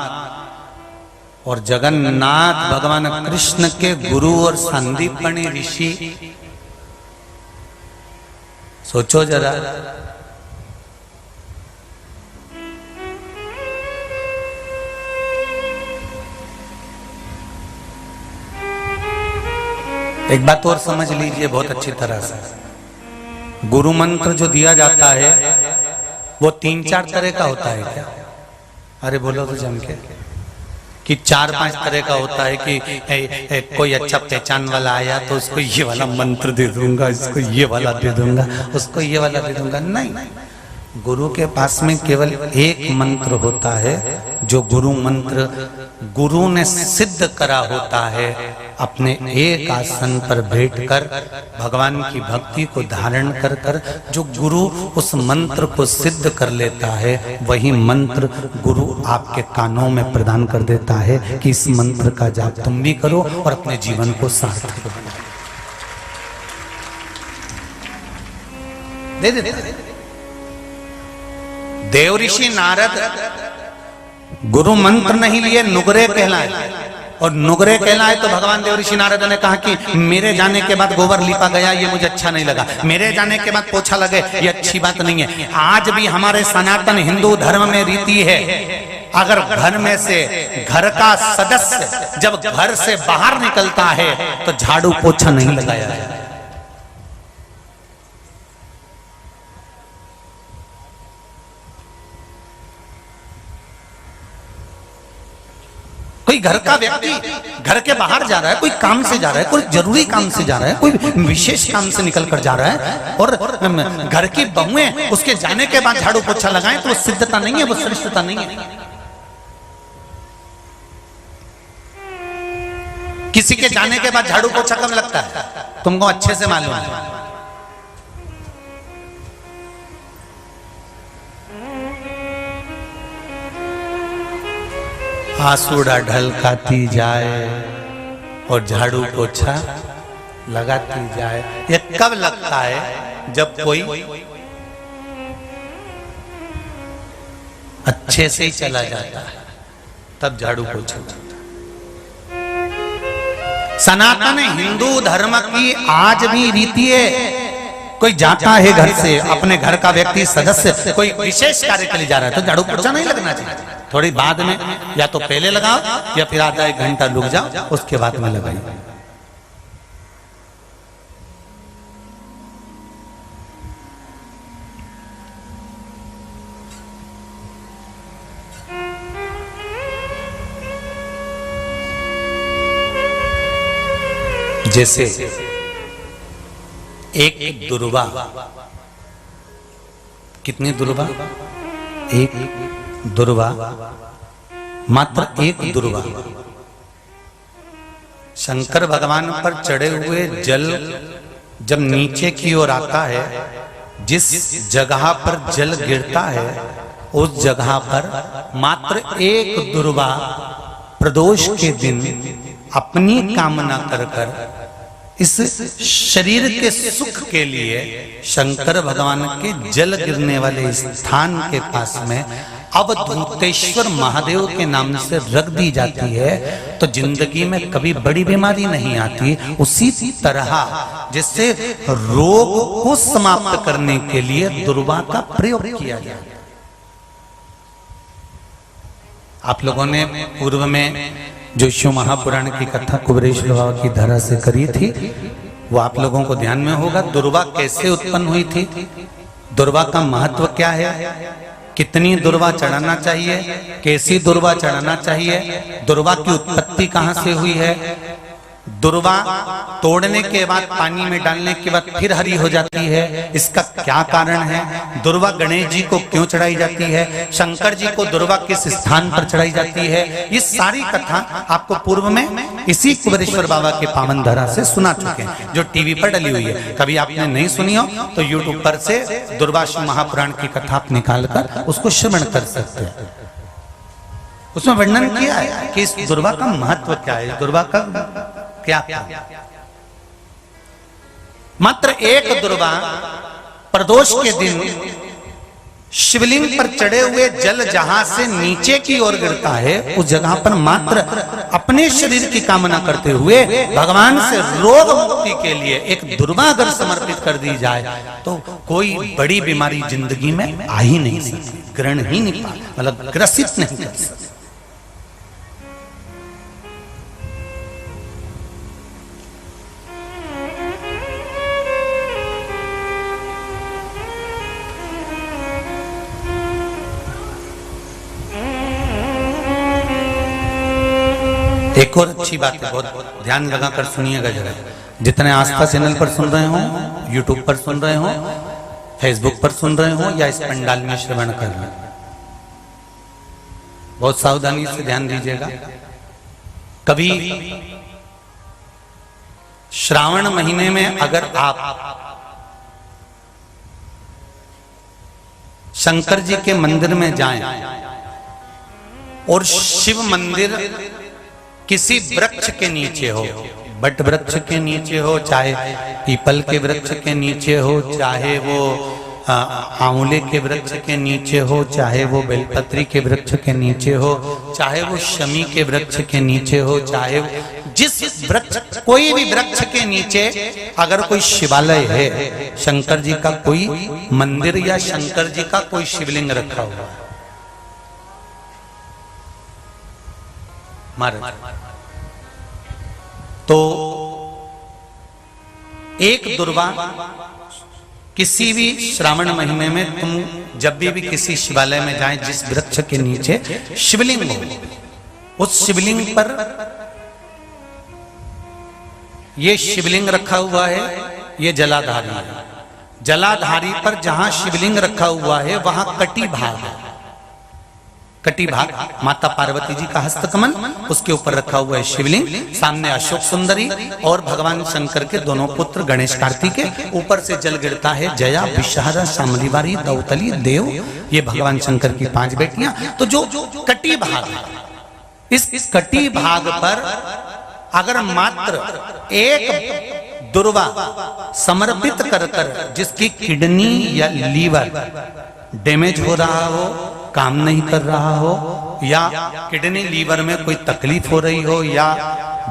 और जगन्नाथ भगवान कृष्ण के गुरु और सांदीपनी ऋषि। सोचो जरा, एक बात और समझ लीजिए बहुत अच्छी तरह से, गुरु मंत्र जो दिया जाता है वो 3-4 तरह का होता है क्या? अरे बोलो तो जम के कि 4-5 तरह का होता है कि कोई अच्छा पहचान वाला आया तो उसको ये वाला मंत्र दे दूंगा, इसको ये वाला दे दूंगा, उसको ये वाला दे दूंगा। नहीं, गुरु के पास में केवल एक मंत्र होता है जो गुरु मंत्र गुरु ने सिद्ध करा होता है। अपने एक आसन पर बैठकर भगवान की भक्ति को धारण कर कर जो गुरु उस मंत्र को सिद्ध कर लेता है, वही मंत्र गुरु आपके कानों में प्रदान कर देता है कि इस मंत्र का जाप तुम भी करो और अपने जीवन को सार्थक बनाओ। दे देव ऋषि नारद गुरु मंत्र नहीं लिए, नुगरे कहलाए, और नुगरे कहलाए तो भगवान देव ऋषि नारद ने कहा कि मेरे जाने के बाद गोबर लिपा गया, ये मुझे अच्छा नहीं लगा, मेरे जाने के बाद पोछा लगे, ये अच्छी बात नहीं है। आज भी हमारे सनातन हिंदू धर्म में रीति है, अगर घर में से घर का सदस्य जब घर से बाहर निकलता है तो झाड़ू पोछा नहीं लगाया जाए। कोई घर का व्यक्ति घर के बाहर जा रहा है, कोई काम से जा रहा है, कोई जरूरी काम से जा रहा है, कोई विशेष काम से निकल कर जा रहा है, और घर की बहुएं उसके जाने के बाद झाड़ू पोछा लगाएं तो वो सिद्धता नहीं है, वो श्रेष्ठता नहीं है। किसी के जाने के बाद झाड़ू पोछा कब लगता है तुमको अच्छे से मालूम है। आंसुड़ा ढलकाती जाए और झाड़ू पोछा लगाती जाए। ये कब लगता है? जब कोई अच्छे से ही चला जाता है, तब झाड़ू पोछा। सनातन हिंदू धर्म की आज भी रीति है, कोई जाता है घर से, अपने घर का व्यक्ति सदस्य कोई विशेष कार्य के लिए जा रहा है तो झाड़ू पोछा नहीं लगना चाहिए। थोड़ी बाद में या तो पहले लगाओ या फिर आधा 1 घंटा रुक जाओ, उसके बाद में लगाइए। जैसे एक दुर्वा, कितनी दुर्वा? एक दुर्वा, मात्र एक दुर्वा शंकर भगवान पर चढ़े हुए जल जब नीचे की ओर आता है, जिस जगह पर जल गिरता है उस जगह पर मात्र एक दुर्वा प्रदोष के दिन अपनी कामना कर कर इस शरीर के सुख के लिए शंकर भगवान के जल गिरने वाले स्थान के पास में अवधूतेश्वर महादेव के नाम से रख दी जाती है, तो जिंदगी में कभी बड़ी बीमारी नहीं आती। उसी तरह जिससे रोग को समाप्त करने के लिए दुर्वा का प्रयोग किया जाए। आप लोगों ने पूर्व में जो शिव महापुराण की कथा कुबेरेश्वर बाबा की धरा से करी थी, वो आप लोगों को ध्यान में होगा। दुर्वा कैसे उत्पन्न हुई थी, दुर्वा का महत्व क्या है, कितनी दुर्वा चढ़ाना चाहिए, कैसी दुर्वा चढ़ाना चाहिए, दुर्वा की उत्पत्ति कहां से हुई है, दुर्वा तोड़ने के बाद पानी में डालने के बाद फिर हरी हो जाती है, इसका क्या कारण है, दुर्वा गणेश जी को क्यों चढ़ाई जाती है, शंकर जी को दुर्वा किस स्थान पर चढ़ाई जाती है, ये सारी कथा आपको पूर्व में इसी कुबेरेश्वर बाबा के पावन धरा से सुना चुके हैं, जो टीवी पर डली हुई है। कभी आपने नहीं सुनी हो तो यूट्यूब पर से दुर्वाशिव महापुराण की कथा आप निकाल कर उसको श्रवण कर सकते हैं। उसमें वर्णन किया है कि इस दुर्वा का महत्व क्या है, दुर्वा का क्या। मात्र एक दुर्वा प्रदोष के दिन शिवलिंग पर चढ़े हुए जल जहां से नीचे की ओर गिरता है, उस जगह पर मात्र अपने शरीर की कामना करते हुए भगवान से रोग मुक्ति के लिए एक दुर्वा अगर समर्पित कर दी जाए तो कोई बड़ी बीमारी जिंदगी में आ ही नहीं सकती, ग्रहण ही नहीं पा, मतलब ग्रसित नहीं कर सकती। एक और अच्छी बात है, बहुत ध्यान लगाकर सुनिएगा जरा। जितने आस्था चैनल पर सुन रहे हो, यूट्यूब पर सुन रहे हो, फेसबुक पर सुन रहे हो या इस पंडाल में श्रवण कर रहे हो, बहुत सावधानी से ध्यान दीजिएगा। कभी श्रावण महीने में अगर आप शंकर जी के मंदिर में जाएं और शिव मंदिर किसी वृक्ष के नीचे हो, बट वृक्ष के नीचे हो, चाहे पीपल के वृक्ष के नीचे हो, चाहे वो आंवले के वृक्ष के नीचे हो, चाहे वो बेलपत्री के वृक्ष के नीचे हो, चाहे वो शमी के वृक्ष के नीचे हो, चाहे जिस वृक्ष, कोई भी वृक्ष के नीचे अगर कोई शिवालय है, शंकर जी का कोई मंदिर या शंकर जी का कोई शिवलिंग रखा हुआ है, महाराज, तो एक दुर्वा किसी भी श्रावण महीने में तुम जब भी किसी शिवालय में जाएं, जिस वृक्ष के नीचे शिवलिंग हो, उस शिवलिंग पर ये शिवलिंग रखा हुआ है, ये जलाधारी है। जलाधारी पर जहां शिवलिंग रखा हुआ है वहां कटी भाग है, कटी भाग माता पार्वती जी का हस्तकमल, उसके ऊपर रखा हुआ है शिवलिंग, सामने अशोक सुंदरी और भगवान शंकर के दोनों पुत्र गणेश कार्तिकेय, ऊपर से जल गिरता है जया विषहारा शामलीवारी दौतली देव, ये भगवान शंकर की 5 बेटियां। तो जो कटी भाग है, इस कटी भाग पर अगर मात्र एक दुर्वा समर्पित कर जिसकी किडनी या लीवर डैमेज हो रहा हो, काम नहीं कर रहा हो, या किडनी लीवर में कोई तकलीफ हो रही हो, या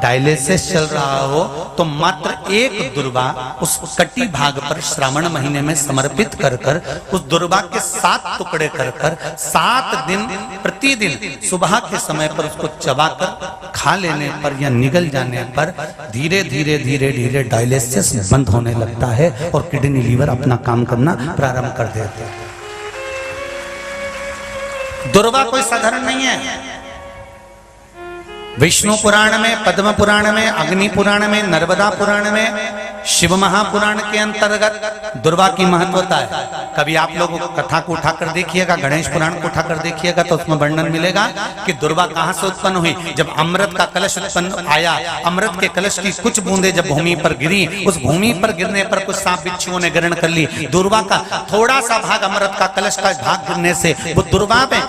डायलिसिस चल रहा हो, तो मात्र एक दुर्वा उस कटी भाग पर श्रावण महीने में समर्पित कर उस दुर्वा के 7 टुकड़े कर 7 दिन प्रतिदिन सुबह के समय पर उसको चबाकर खा लेने पर या निगल जाने पर धीरे धीरे धीरे धीरे डायलिसिस बंद होने लगता है और किडनी लीवर अपना काम करना प्रारंभ कर देते हैं। दुर्वा कोई साधारण नहीं है। विष्णु पुराण में, पद्म पुराण में, अग्नि पुराण में, नर्मदा पुराण में, शिव महापुराण के अंतर्गत दुर्वा की महत्वता है। कभी आप लोग कथा को उठाकर देखिएगा, गणेश पुराण को उठाकर देखिएगा तो उसमें वर्णन मिलेगा कि दुर्वा कहां से उत्पन्न हुई। जब अमृत का कलश उत्पन्न आया, अमृत के कलश की कुछ बूंदे जब भूमि पर गिरी, उस भूमि पर गिरने पर कुछ सांप बिच्छुओं ने ग्रहण कर ली। दुर्वा का थोड़ा सा भाग, अमृत का कलश का भाग गिरने से वो दुर्वा में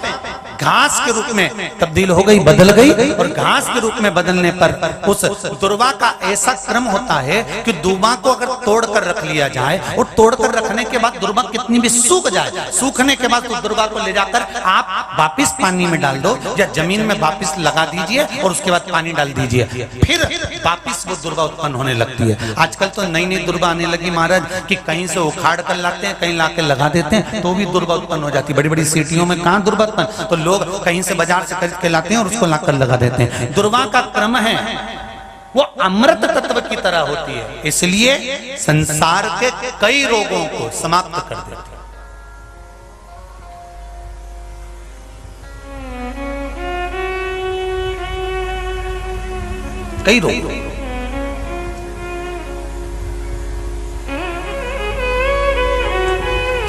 घास के रूप में तब्दील हो गई, बदल गई, और घास के रूप में बदलने पर उस दुर्वा का ऐसा क्रम होता है कि दुर्वा को अगर तोड़कर रख लिया जाए और तोड़कर रखने के बाद दुर्वा कितनी भी सूख जाए, सूखने के बाद उस दुर्वा को ले जाकर आप वापिस पानी में डाल दो या जमीन में वापिस लगा दीजिए और उसके बाद पानी डाल दीजिए, फिर वापिस वो दुर्वा उत्पन्न होने लगती है। आजकल तो नई नई दुर्वा आने लगी महाराज कि कहीं से उखाड़ कर लाते हैं, कहीं लाके लगा देते हैं तो भी दुर्वा उत्पन्न हो जाती है। बड़ी बड़ी सिटियों में कहां दुर्वा उत्पन्न, तो लोग कहीं से बाजार से खरीद के लाते हैं और उसको लाकर लगा देते हैं। दुर्वा का क्रम है वो अमृत तत्व की तरह होती है, इसलिए संसार के कई रोगों को समाप्त कर देती है। कई रोग,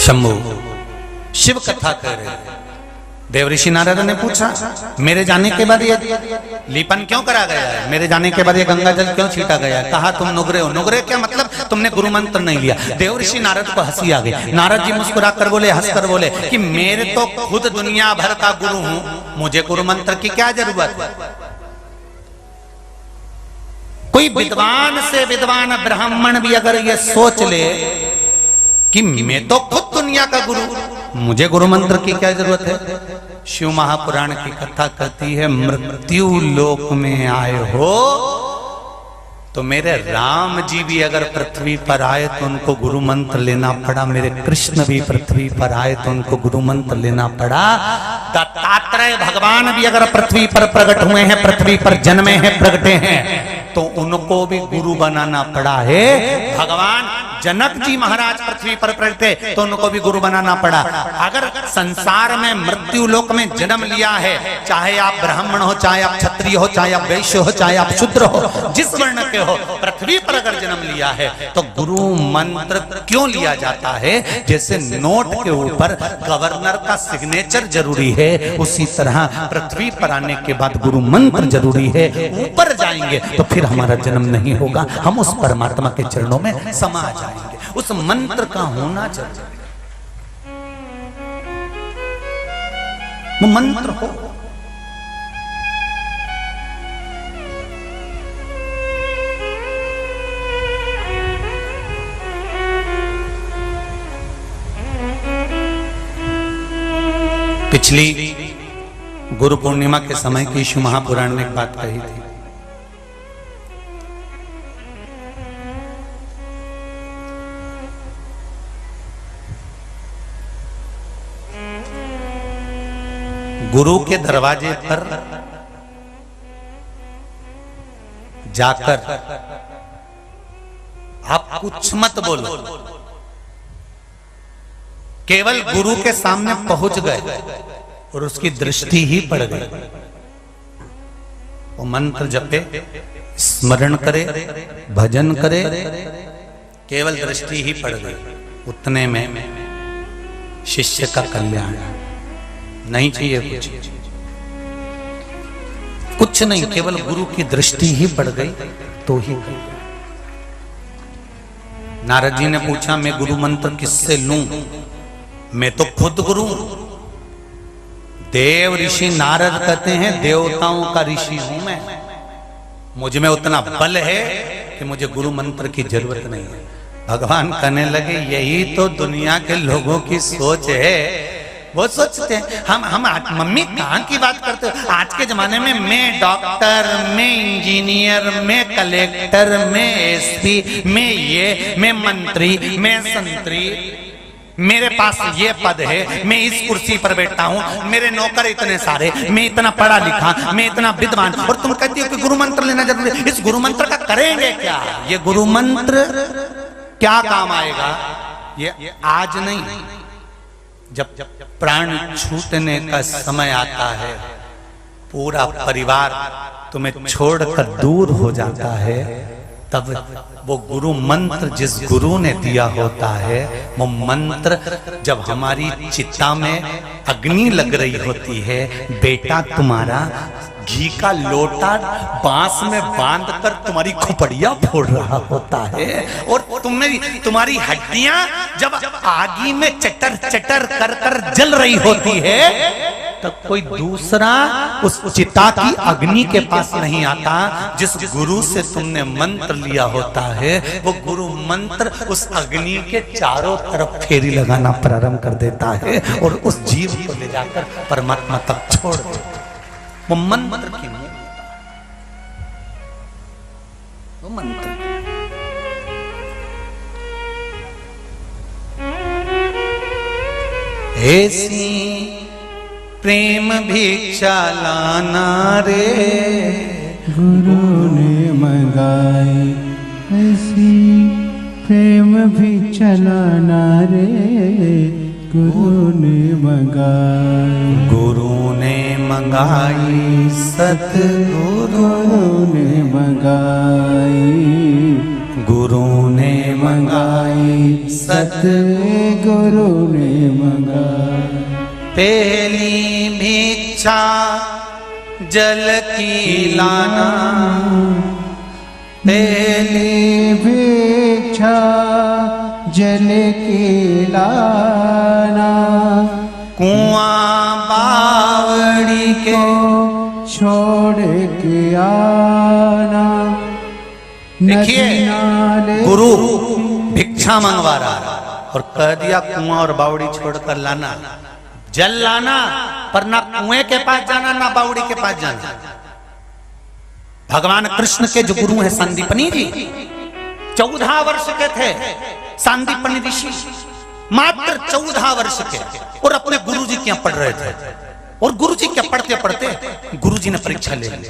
शंभु शिव कथा कह रहे हैं। देवऋषि नारद ने पूछा, मेरे जाने के बाद ये लीपन क्यों करा गया है, मेरे जाने के बाद ये गंगा जल क्यों छीटा गया है? कहा तुम नुगरे हो। नुगरे क्या मतलब? तुमने गुरु मंत्र नहीं लिया। देवऋषि नारद को हंसी आ गई। नारद जी मुस्कुरा कर बोले, हंस कर बोले कि मेरे तो खुद दुनिया भर का गुरु हूं, मुझे गुरु मंत्र की क्या जरूरत है? कोई विद्वान से विद्वान ब्राह्मण भी अगर ये सोच ले कि मैं तो खुद दुनिया का गुरु, मुझे गुरु मंत्र की क्या जरूरत है? शिव महापुराण की कथा कहती है, मृत्यु लोक में आए हो तो मेरे राम जी भी अगर पृथ्वी पर आए तो उनको गुरु मंत्र लेना पड़ा, मेरे कृष्ण भी पृथ्वी पर आए तो उनको गुरु मंत्र लेना पड़ा, दत्तात्रेय भगवान भी अगर पृथ्वी पर प्रकट हुए हैं, पृथ्वी पर जन्मे हैं, प्रगटे हैं, तो उनको भी गुरु बनाना पड़ा है। भगवान जनक जी महाराज पृथ्वी पर प्रकटे तो उनको भी गुरु बनाना पड़ा। अगर संसार में मृत्यु लोक में जन्म लिया है, चाहे आप ब्राह्मण हो, चाहे आप क्षत्रिय हो, चाहे आप वैश्य हो, चाहे आप शूद्र हो, जिस वर्ण के हो, पृथ्वी पर अगर जन्म लिया है तो गुरु मंत्र क्यों लिया जाता है? जैसे नोट के ऊपर गवर्नर का सिग्नेचर जरूरी है, उसी तरह पृथ्वी पर आने के बाद गुरु मंत्र जरूरी है। ऊपर जाएंगे तो फिर हमारा जन्म नहीं होगा, हम उस परमात्मा के चरणों में समा जाएंगे। उस मंत्र का होना जरूरी, वो मंत्र हो। पिछली गुरु पूर्णिमा के समय की यीशु महापुराण में एक बात कही थी। गुरु के दरवाजे पर जाकर आप कुछ मत बोलो, केवल गुरु के सामने पहुंच गए और उसकी दृष्टि ही पड़ गई। वो मंत्र जपे, स्मरण करे, भजन करे, केवल दृष्टि ही पड़ गई, उतने में शिष्य का कल्याण। नहीं चाहिए कुछ नहीं, केवल गुरु की दृष्टि ही पड़ गई तो ही। नारद जी ने पूछा, मैं गुरु मंत्र किससे लूं? मैं तो खुद गुरु हूं। देव ऋषि नारद कहते हैं, देवताओं का ऋषि हूं मैं, मुझ में उतना बल है कि मुझे गुरु मंत्र की जरूरत नहीं है। भगवान कहने लगे, यही तो दुनिया के लोगों की सोच है। वो सोचते हैं हम मम्मी कहाँ की बात करते हो? आज के जमाने में मैं डॉक्टर, मैं इंजीनियर, मैं कलेक्टर, मैं एसपी, मैं मंत्री, मैं संतरी, मेरे पास ये पद है, मैं इस कुर्सी पर बैठा हूँ, मेरे नौकर इतने सारे, मैं इतना पढ़ा लिखा, मैं इतना विद्वान, और तुम कहती हो कि गुरु मंत्र लेना जरूरी है। इस गुरु मंत्र का करेंगे क्या? ये गुरु मंत्र क्या काम आएगा? ये आज नहीं, जब प्राण छूटने का समय आता है, पूरा परिवार तुम्हें छोड़कर दूर हो जाता है, तब वो गुरु मंत्र जिस गुरु ने दिया होता है, वो मंत्र जब हमारी चिता में अग्नि लग रही होती है, बेटा तुम्हारा घी का लोटा बांस में बांधकर तुम्हारी खोपड़ियां फोड़ रहा होता है, और तुम्हारी हड्डियां जब आगी में चटर चटर कर कर जल रही होती है, तब कोई दूसरा उस चिता की अग्नि के पास नहीं आता। जिस गुरु से तुमने मंत्र लिया होता है, वो गुरु मंत्र उस अग्नि के चारों तरफ फेरी लगाना प्रारंभ कर देता है और उस जीव को ले जाकर परमात्मा तक छोड़ देता है। वो मंत्र की वो मंत्र ऐसी प्रेम भिक्षा लाना रे, गुरु ने मंगाई ऐसी प्रेम भिक्षा लाना रे, गुरु ने मंगाई, गुरु ने मंगाई, सतगुरु ने मंगाई, गुरु ने मंगाई, सतगुरु ने मंगाई। पहली भिक्षा जल की लाना, पहली भिक्षा जल की लाना, कुआं बावड़ी के छोड़ के आना। देखिए, गुरु भिक्षा मंगवा रहा और कह दिया कुआं और बावड़ी छोड़कर लाना, जल लाना, पर ना कुएं के पास जाना ना बावड़ी के पास जाना। भगवान कृष्ण के जो गुरु हैं संदीपनी जी, 14 वर्ष के थे संदीपनी ऋषि, मात्र 14 वर्ष के, और अपने गुरु जी क्या पढ़ रहे थे। और गुरु जी क्या पढ़ते पढ़ते गुरु जी ने परीक्षा ले ली।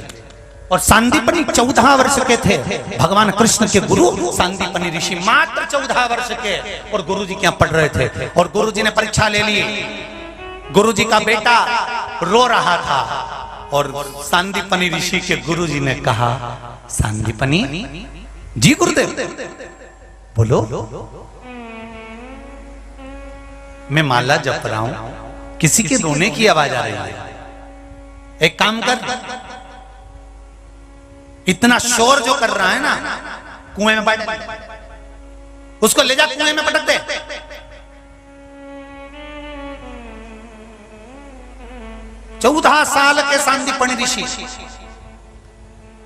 और सांदीपनी 14 वर्ष के थे। भगवान कृष्ण के गुरु सांदीपनी ऋषि मात्र 14 वर्ष के, और गुरुजी क्या पढ़ रहे थे। और गुरुजी ने परीक्षा ले ली। गुरुजी का बेटा रो रहा था और सांदीपनी ऋषि के गुरुजी ने कहा, सांदीपनी जी गुरुदेव बोलो। मैं माला जप रहा हूं, किसी के रोने की आवाज आ रही है। एक काम कर, इतना शोर जो कर रहा है ना, कुएं में बैठ, उसको ले जा कुएं में पटक दे। चौदह साल के सांदीपनी ऋषि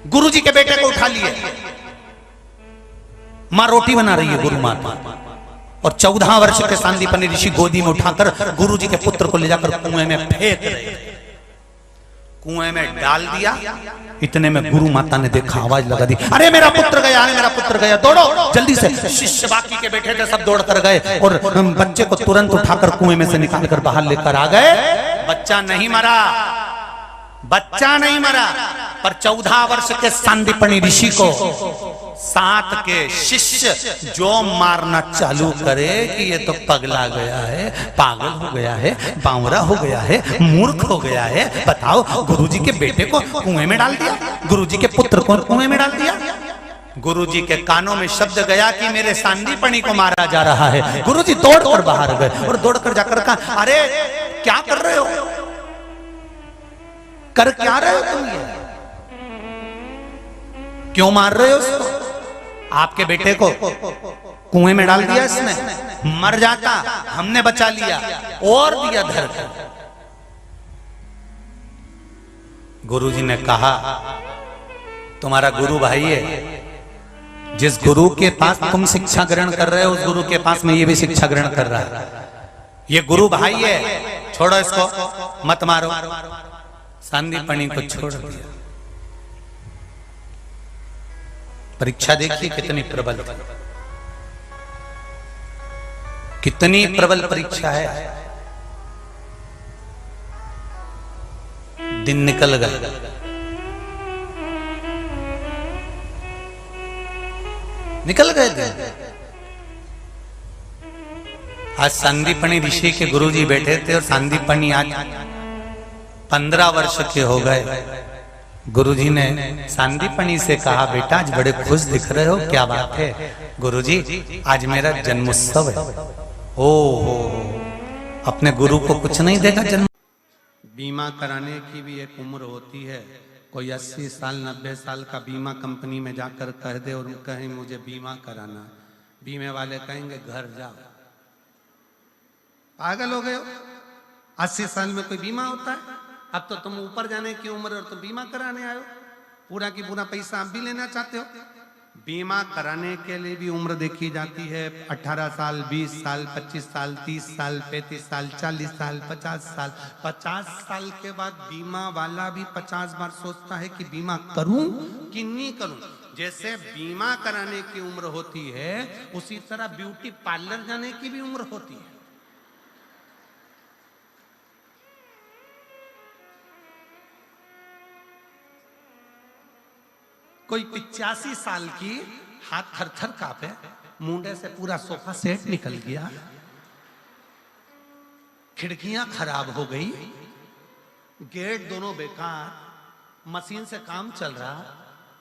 गुरुजी के बेटे को उठा लिए। मां रोटी बना रही है, गुरु माता, और 14 वर्ष के सांदीपनी ऋषि गोदी में उठाकर गुरुजी के पुत्र को ले जाकर कुएं में फेंक रहे थे। कुएं में डाल दिया। इतने में गुरु माता ने देखा, आवाज लगा दी, अरे मेरा पुत्र गया है, मेरा पुत्र गया, दौड़ो जल्दी से। शिष्य बाकी के बैठे थे सब दौड़ कर गए और बच्चे को तुरंत उठाकर कुएं में से निकाल कर बाहर लेकर आ गए। बच्चा नहीं मरा, बच्चा नहीं मरा, पर 14 वर्ष के सांदीपनी ऋषि को 7 के शिष्य जो मारना चालू करे कि ये तो पगला गया है, पागल हो गया है, बावरा हो गया है, मूर्ख हो गया है। बताओ, गुरुजी के बेटे को कुएं में डाल दिया, गुरुजी के पुत्र को कुएं में डाल दिया। गुरुजी के कानों में शब्द गया कि मेरे सांदीपनी को मारा जा रहा है। गुरुजी दौड़कर बाहर गए और दौड़कर जाकर कहा, अरे क्या कर रहे हो, कर क्या रहे हो तुम, ये क्यों मार रहे हो उसको? आपके बेटे को कुएं में डाल दिया, इसने मर जाता, हमने बचा लिया और दिया धर। गुरुजी ने कहा, तुम्हारा गुरु भाई है, जिस गुरु के पास तुम शिक्षा ग्रहण कर रहे हो उस गुरु के पास में ये भी शिक्षा ग्रहण कर रहा है। ये गुरु भाई है, छोड़ो इसको, मत मारो। सांदीपनी को छोड़ दिया। परीक्षा देखिए कितनी प्रबल, कितनी प्रबल परीक्षा है। दिन निकल गए, निकल गए दिन। आज सांदीपनी ऋषि के गुरुजी बैठे थे और सांदीपनी आज 15 वर्ष के हो गए। गुरुजी ने सांदीपनी से कहा, बेटा आज बड़े खुश दिख रहे हो, क्या बात है? गुरुजी आज मेरा जन्मोत्सव है। हो अपने गुरु को कुछ नहीं देगा जन्म। बीमा कराने की भी एक उम्र होती है। कोई 80 साल 90 साल का बीमा कंपनी में जाकर कह दे और कहें मुझे बीमा कराना, बीमे वाले कहेंगे घर जाओ। पागल हो गए हो? 80 साल में कोई बीमा होता है? अब तो तुम ऊपर जाने की उम्र और तुम बीमा कराने आए हो। पूरा की पूरा पैसा आप भी लेना चाहते हो। बीमा कराने के लिए भी उम्र देखी जाती है। 18 साल, 20 साल, 25 साल, 30 साल, 35 साल, 40 साल, 50 साल। 50 साल के बाद बीमा वाला भी 50 बार सोचता है कि बीमा करूं कि नहीं करूं। जैसे बीमा कराने की उम्र होती है, उसी तरह ब्यूटी पार्लर जाने की भी उम्र होती है। कोई 85 साल की, हाथ थर थर कांपे, मुंडे से पूरा सोफा सेट निकल गया, खिड़कियां खराब हो गई, गेट दोनों बेकार, मशीन से काम चल रहा,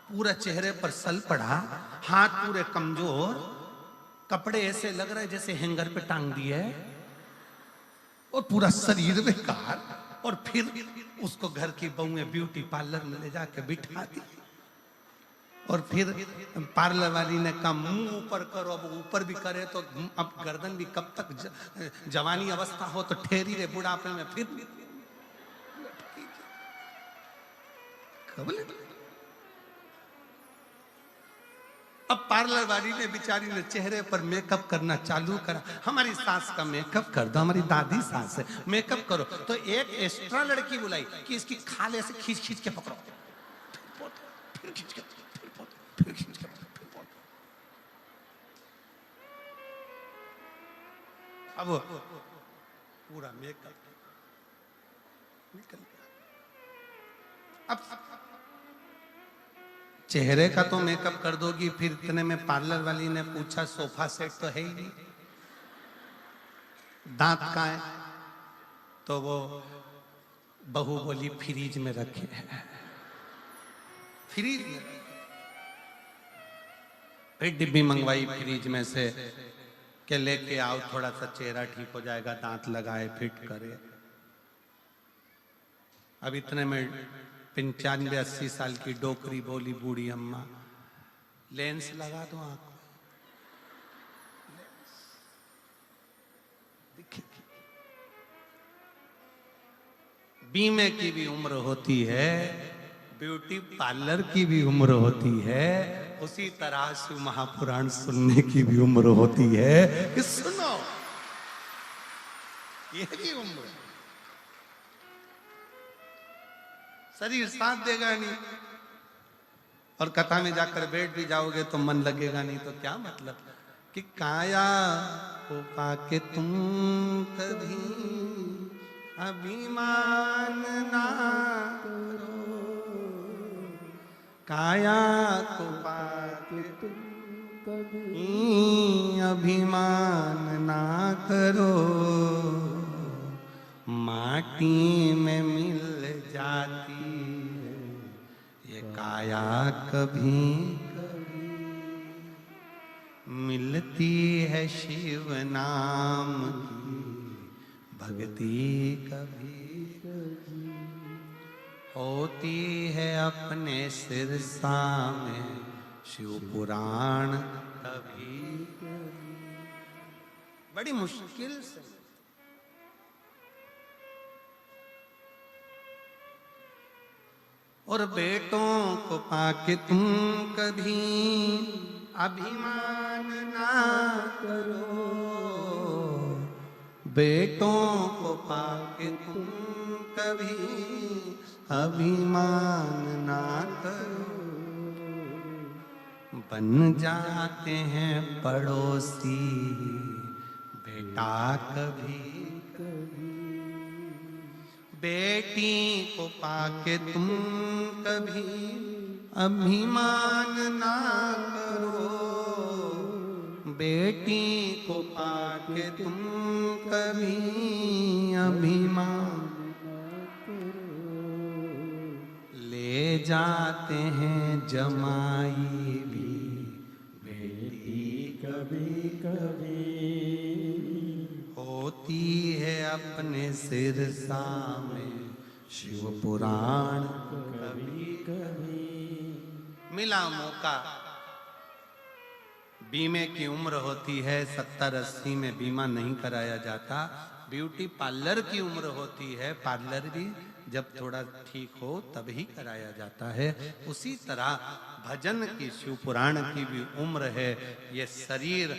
पूरा चेहरे पर सल पड़ा, हाथ पूरे कमजोर, कपड़े ऐसे लग रहे जैसे हैंगर पे टांग दिए, और पूरा शरीर बेकार। और फिर उसको घर की बहुएं ब्यूटी पार्लर में ले जाके बिठा दी। और फिर पार्लर वाली ने कहा मुंह ऊपर करो। अब ऊपर भी करे तो अब गर्दन भी कब तक, जवानी अवस्था हो तो ठहरी रहे, बुढ़ापे में फिर अब पार्लर वाली ने बेचारी ने चेहरे पर मेकअप करना चालू करा। हमारी सास का मेकअप कर दो, हमारी दादी सास है, मेकअप करो। तो एक एक्स्ट्रा लड़की बुलाई कि इसकी खाल ऐसे खींच खींच के पकड़ो, फिर खींच के, फिर खींच के, अब पूरा मेकअप निकल गया। अब चेहरे का तो मेकअप कर दोगी, फिर इतने में पार्लर वाली ने पूछा सोफा सेट तो है ही नहीं, दांत कहाँ है? तो वो बहू बोली फ्रीज में रखे हैं। फ्रीज में फिर डिब्बी मंगवाई फ्रीज में से के लेके आओ, थोड़ा सा चेहरा ठीक हो जाएगा, दांत लगाए फिट करे। अब इतने में 95-80 साल की डोकरी बोली बूढ़ी अम्मा, लेंस लगा दो आंख में। बीमे की भी उम्र होती है, ब्यूटी पार्लर की भी उम्र होती है, उसी तरह शिव महापुराण सुनने की भी उम्र होती है कि सुनो, ये भी उम्र। शरीर साथ देगा नहीं, और कथा में जाकर बैठ भी जाओगे तो मन लगेगा नहीं, तो क्या मतलब कि काया को पाके तुम कभी अभिमान ना करो, काया को पाके तुम कभी अभिमान ना करो, माटी में मिल जाती है ये काया कभी कभी, मिलती है शिव नाम की भक्ति कभी कभी, होती है अपने सिरसा में शिव पुराण कभी कभी। बड़ी मुश्किल से और बेटों को पाके तुम कभी अभिमान ना करो, बेटों को पाके तुम कभी अभिमान ना करो, बन जाते हैं पड़ोसी बेटा कभी कभी, बेटी को पाके तुम कभी अभिमान ना करो, बेटी को पाके तुम कभी अभिमान ना करो, ले जाते हैं जमाई भी बेटी कभी कभी, होती है अपने सिरसा में शिव पुराण कभी कभी। मिला मौका, बीमे की उम्र होती है 70-80 में बीमा नहीं कराया जाता, ब्यूटी पार्लर की उम्र होती है, पार्लर भी जब थोड़ा ठीक हो तभी कराया जाता है। उसी तरह भजन की शिव पुराण की भी उम्र है। ये शरीर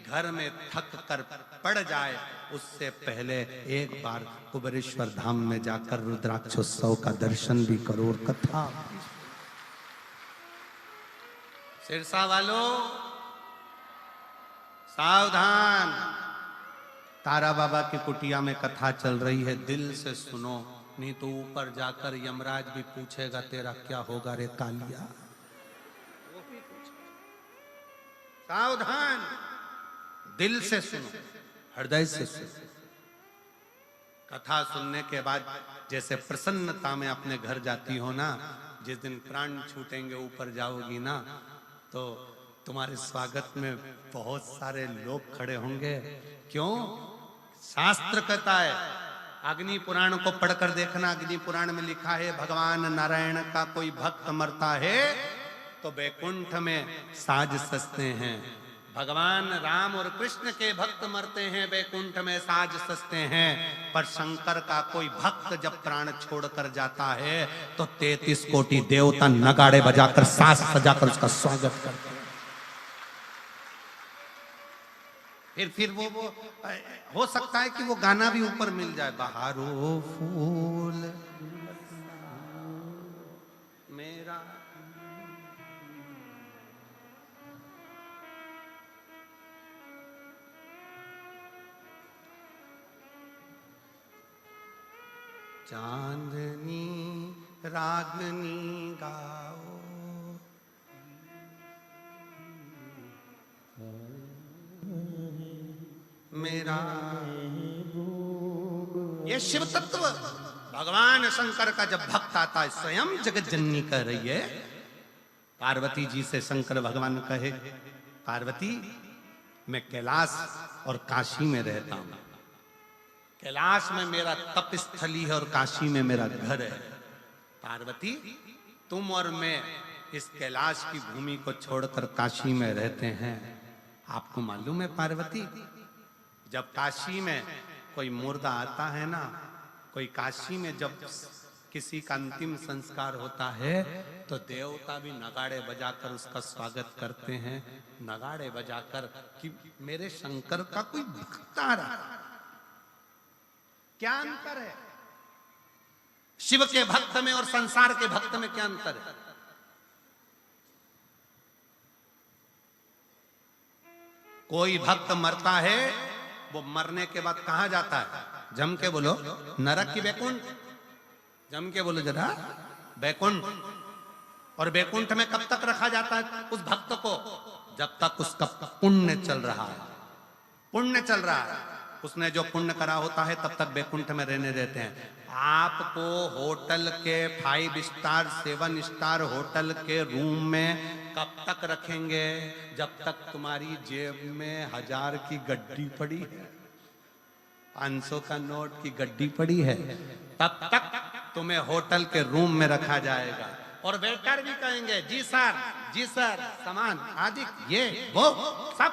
घर में थक कर पड़ जाए उससे पहले एक बार कुबेरेश्वर धाम में जाकर रुद्राक्षोत्सव का दर्शन भी करो और कथा। सिरसा वालों सावधान, तारा बाबा की कुटिया में कथा चल रही है, दिल से सुनो, नहीं तो ऊपर जाकर यमराज भी पूछेगा तेरा क्या होगा रे कालिया। सावधान, दिल से सुनो, हृदय से सुनो। कथा सुनने के बाद जैसे प्रसन्नता में अपने घर जाती हो ना, जिस दिन प्राण छूटेंगे ऊपर जाओगी ना, तो तुम्हारे स्वागत में बहुत सारे लोग खड़े होंगे। क्यों? शास्त्र कहता है, अग्नि पुराण को पढ़कर देखना, अग्नि पुराण में लिखा है भगवान नारायण का कोई भक्त मरता है तो वैकुंठ में साज सजते हैं, भगवान राम और कृष्ण के भक्त मरते हैं वैकुंठ में साज सजते हैं, पर शंकर का कोई भक्त जब प्राण छोड़कर जाता है तो 33 कोटि देवता नगाड़े बजाकर साज सजाकर उसका स्वागत करते हैं। फिर वो हो सकता है कि वो गाना भी ऊपर मिल जाए, बहारो फूल मेरा, चांदनी रागनी गाओ मेरा। ये शिव तत्व भगवान शंकर का जब भक्त आता है, स्वयं जगत जननी कह रही है, पार्वती जी से शंकर भगवान कहे, पार्वती मैं कैलाश और काशी में रहता हूं। कैलाश में मेरा तप स्थली है और काशी में मेरा घर है। पार्वती तुम और मैं इस कैलाश की भूमि को छोड़कर काशी में रहते हैं। आपको मालूम है पार्वती, जब काशी में कोई मुर्दा आता है ना, कोई काशी में जब किसी का अंतिम संस्कार होता है तो देवता भी नगाड़े बजाकर उसका स्वागत करते हैं, नगाड़े बजाकर कि मेरे शंकर का कोई भक्त आ रहा। क्या अंतर है शिव के भक्त में और संसार के भक्त में? क्या अंतर है? कोई भक्त मरता है, वो मरने के बाद कहां जाता है? जम के बोलो, नरक की बैकुंठ? जम के बोलो जरा, बैकुंठ। और बैकुंठ में कब तक रखा जाता है उस भक्त को? जब तक उसका पुण्य चल रहा है। पुण्य चल रहा है, उसने जो पुण्य करा होता है तब तक बैकुंठ में रहने देते हैं। आपको होटल के 5 स्टार 7 स्टार होटल के रूम में कब तक रखेंगे? जब तक तुम्हारी जेब में 1000 की गड्डी पड़ी है, 500 का नोट की गड्डी पड़ी है, तब तक तुम्हें होटल के रूम में रखा जाएगा। और वेटर भी कहेंगे जी सर, सामान आदि ये वो सब।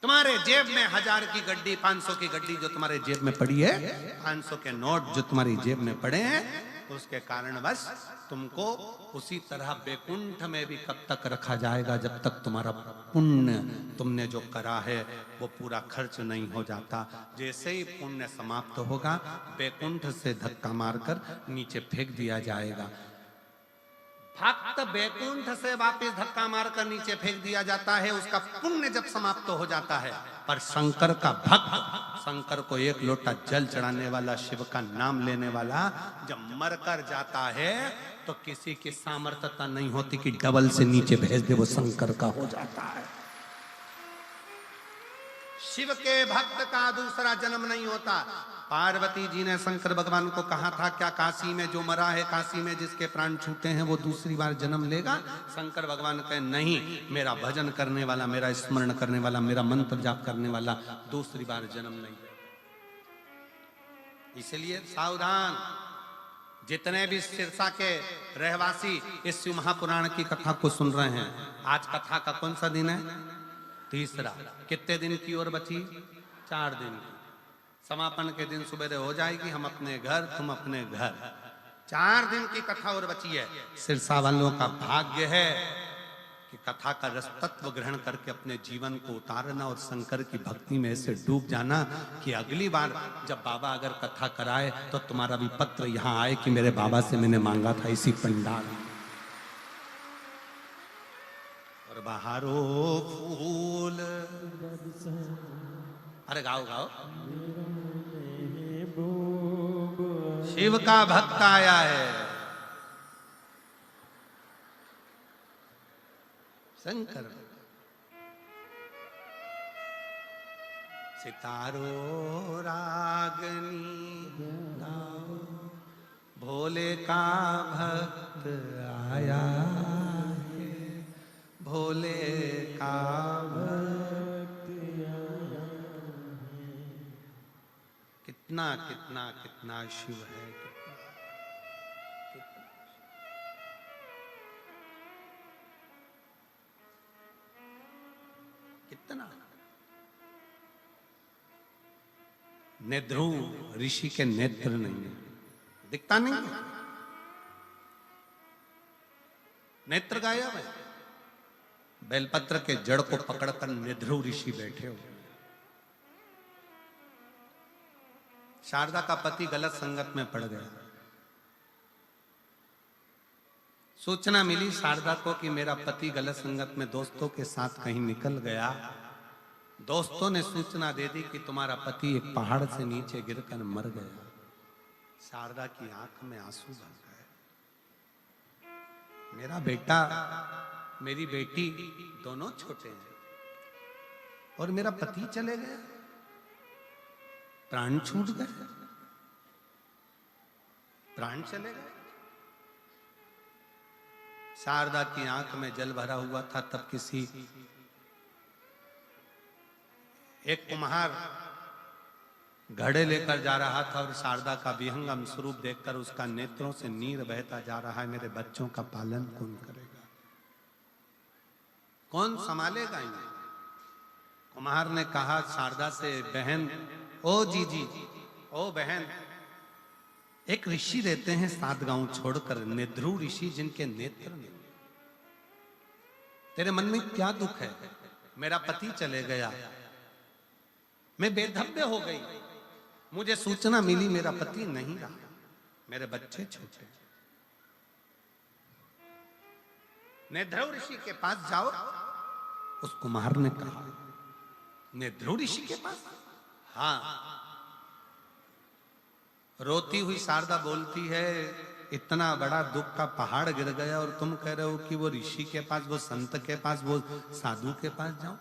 तुम्हारे जेब में 1000 की गड्डी, 500 की गड्डी जो तुम्हारे जेब में पड़ी है, 500 के नोट जो तुम्हारी जेब में पड़े हैं, उसके कारण बस तुमको उसी तरह बैकुंठ में भी कब तक रखा जाएगा? जब तक तुम्हारा पुण्य तुमने जो करा है वो पूरा खर्च नहीं हो जाता। जैसे ही पुण्य समाप्त होगा, बैकुंठ से धक्का मारकर नीचे फेंक दिया जाएगा। भक्त बैकुंठ से वापस धक्का मारकर नीचे फेंक दिया जाता है, उसका पुण्य जब समाप्त हो जाता है। पर शंकर का भक्त, शंकर को 1 लोटा जल चढ़ाने वाला, शिव का नाम लेने वाला जब मरकर जाता है तो किसी की सामर्थ्यता नहीं होती कि डबल से नीचे भेज दे, वो शंकर का हो जाता है। शिव के भक्त का दूसरा जन्म नहीं होता। पार्वती जी ने शंकर भगवान को कहा था, क्या काशी में जो मरा है, काशी में जिसके प्राण छूटे हैं, वो दूसरी बार जन्म लेगा? शंकर भगवान कहे नहीं, मेरा भजन करने वाला, मेरा स्मरण करने वाला, मेरा मंत्र जाप करने वाला दूसरी बार जन्म नहीं लेगा। इसलिए सावधान, जितने भी सिरसा के रहवासी इस शिव महापुराण की कथा को सुन रहे हैं, आज कथा का कौन सा दिन है? तीसरा। कितने दिन की ओर बची? 4 दिन की। समापन के दिन सुबह हो जाएगी, हम अपने घर, तुम अपने घर। 4 दिन की कथा और बची है। सिरसा वालों का भाग्य है कि कथा का रस तत्व ग्रहण करके अपने जीवन को उतारना और शंकर की भक्ति में ऐसे डूब जाना कि अगली बार जब बाबा अगर कथा कराए तो तुम्हारा भी पत्र यहाँ आए कि मेरे बाबा से मैंने मांगा था इसी पंडाल। और बहारो फूल, अरे गाओ गाओ। शिव का भक्त आया है, शंकर। सितारो रागनी गाओ, भोले का भक्त आया है, भोले का भक्त आया है। कितना कितना कितना शिव है, कितना। नेध्रुव ऋषि के नेत्र नहीं है, दिखता नहीं है, नेत्र गायब है। बेलपत्र के जड़ को पकड़कर नेध्रुव ऋषि बैठे हो। शारदा का पति गलत संगत में पड़ गया। सूचना मिली शारदा को कि मेरा पति गलत संगत में दोस्तों के साथ कहीं निकल गया। दोस्तों ने सूचना दे दी कि तुम्हारा पति एक पहाड़ से नीचे गिरकर मर गया। शारदा की आंख में आंसू भर गए। मेरा बेटा मेरी बेटी दोनों छोटे हैं और मेरा पति चले गए, प्राण छूट गए, प्राण चले गए। शारदा की आंख में जल भरा हुआ था। तब किसी एक कुम्हार घड़े लेकर जा रहा था और शारदा का विहंगम स्वरूप देखकर उसका नेत्रों से नीर बहता जा रहा है। मेरे बच्चों का पालन कौन करेगा, कौन संभालेगा इन्हें? कुम्हार ने कहा शारदा से, बहन, ओ जीजी, ओ बहन, एक ऋषि रहते हैं 7 गांव छोड़कर, नेद्रु ऋषि, जिनके नेत्र नहीं। तेरे मन में क्या दुख है? मेरा पति चले गया, मैं बेधव्य हो गई, मुझे सूचना मिली मेरा पति नहीं रहा, मेरे बच्चे छोटे। नेद्रु ऋषि के पास जाओ। उस कुम्हार ने कहा, नेद्रु ऋषि के पास? हाँ। रोती हुई शारदा बोलती है, इतना बड़ा दुख का पहाड़ गिर गया और तुम कह रहे हो कि वो ऋषि के पास, वो संत के पास, वो साधु के पास जाओ।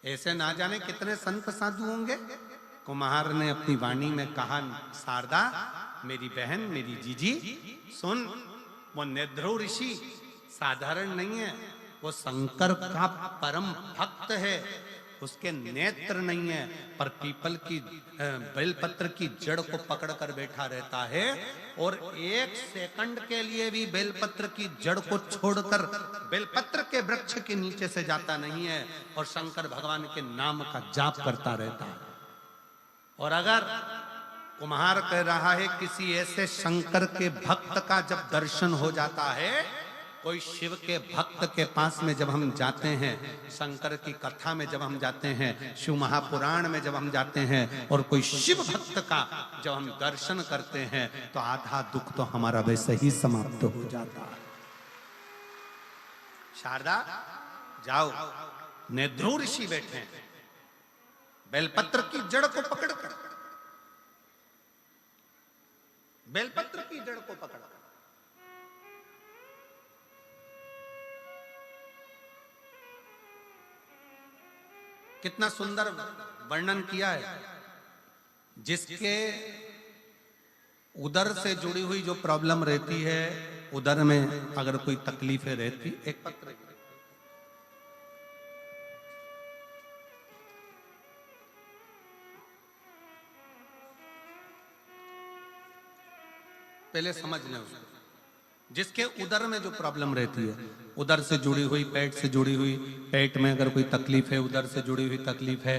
ऐसे ना जाने कितने संत साधु होंगे। कुम्हार ने अपनी वाणी में कहा, शारदा मेरी बहन, मेरी जीजी, सुन, वो नेद्रु ऋषि साधारण नहीं है, वो शंकर का परम भक्त है। उसके नेत्र नहीं है, पर पीपल की बेलपत्र की जड़ को पकड़कर बैठा रहता है और 1 सेकंड के लिए भी बेलपत्र की जड़ को छोड़कर बेलपत्र के वृक्ष के नीचे से जाता नहीं है और शंकर भगवान के नाम का जाप करता रहता है। और अगर कुम्हार कह रहा है किसी ऐसे शंकर के भक्त का जब दर्शन हो जाता है, कोई शिव के भक्त के पास में जब हम जाते हैं, शंकर की कथा में जब हम जाते हैं, शिव महापुराण में जब हम जाते हैं और कोई शिव भक्त का जब हम दर्शन करते हैं, तो आधा दुख तो हमारा वैसे ही समाप्त हो जाता है। शारदा जाओ, नेद्रु ऋषि बैठे हैं, बेलपत्र की जड़ को पकड़कर, बेलपत्र की जड़ को पकड़कर। कितना सुंदर वर्णन किया है। जिसके उदर से जुड़ी हुई जो प्रॉब्लम रहती है, उदर में अगर कोई तकलीफें रहती, एक पत्र पहले समझ लें उसको। जिसके उदर में जो प्रॉब्लम रहती है, उदर से जुड़ी हुई, पेट से जुड़ी हुई, पेट में अगर कोई तकलीफ है, उदर से जुड़ी हुई तकलीफ है,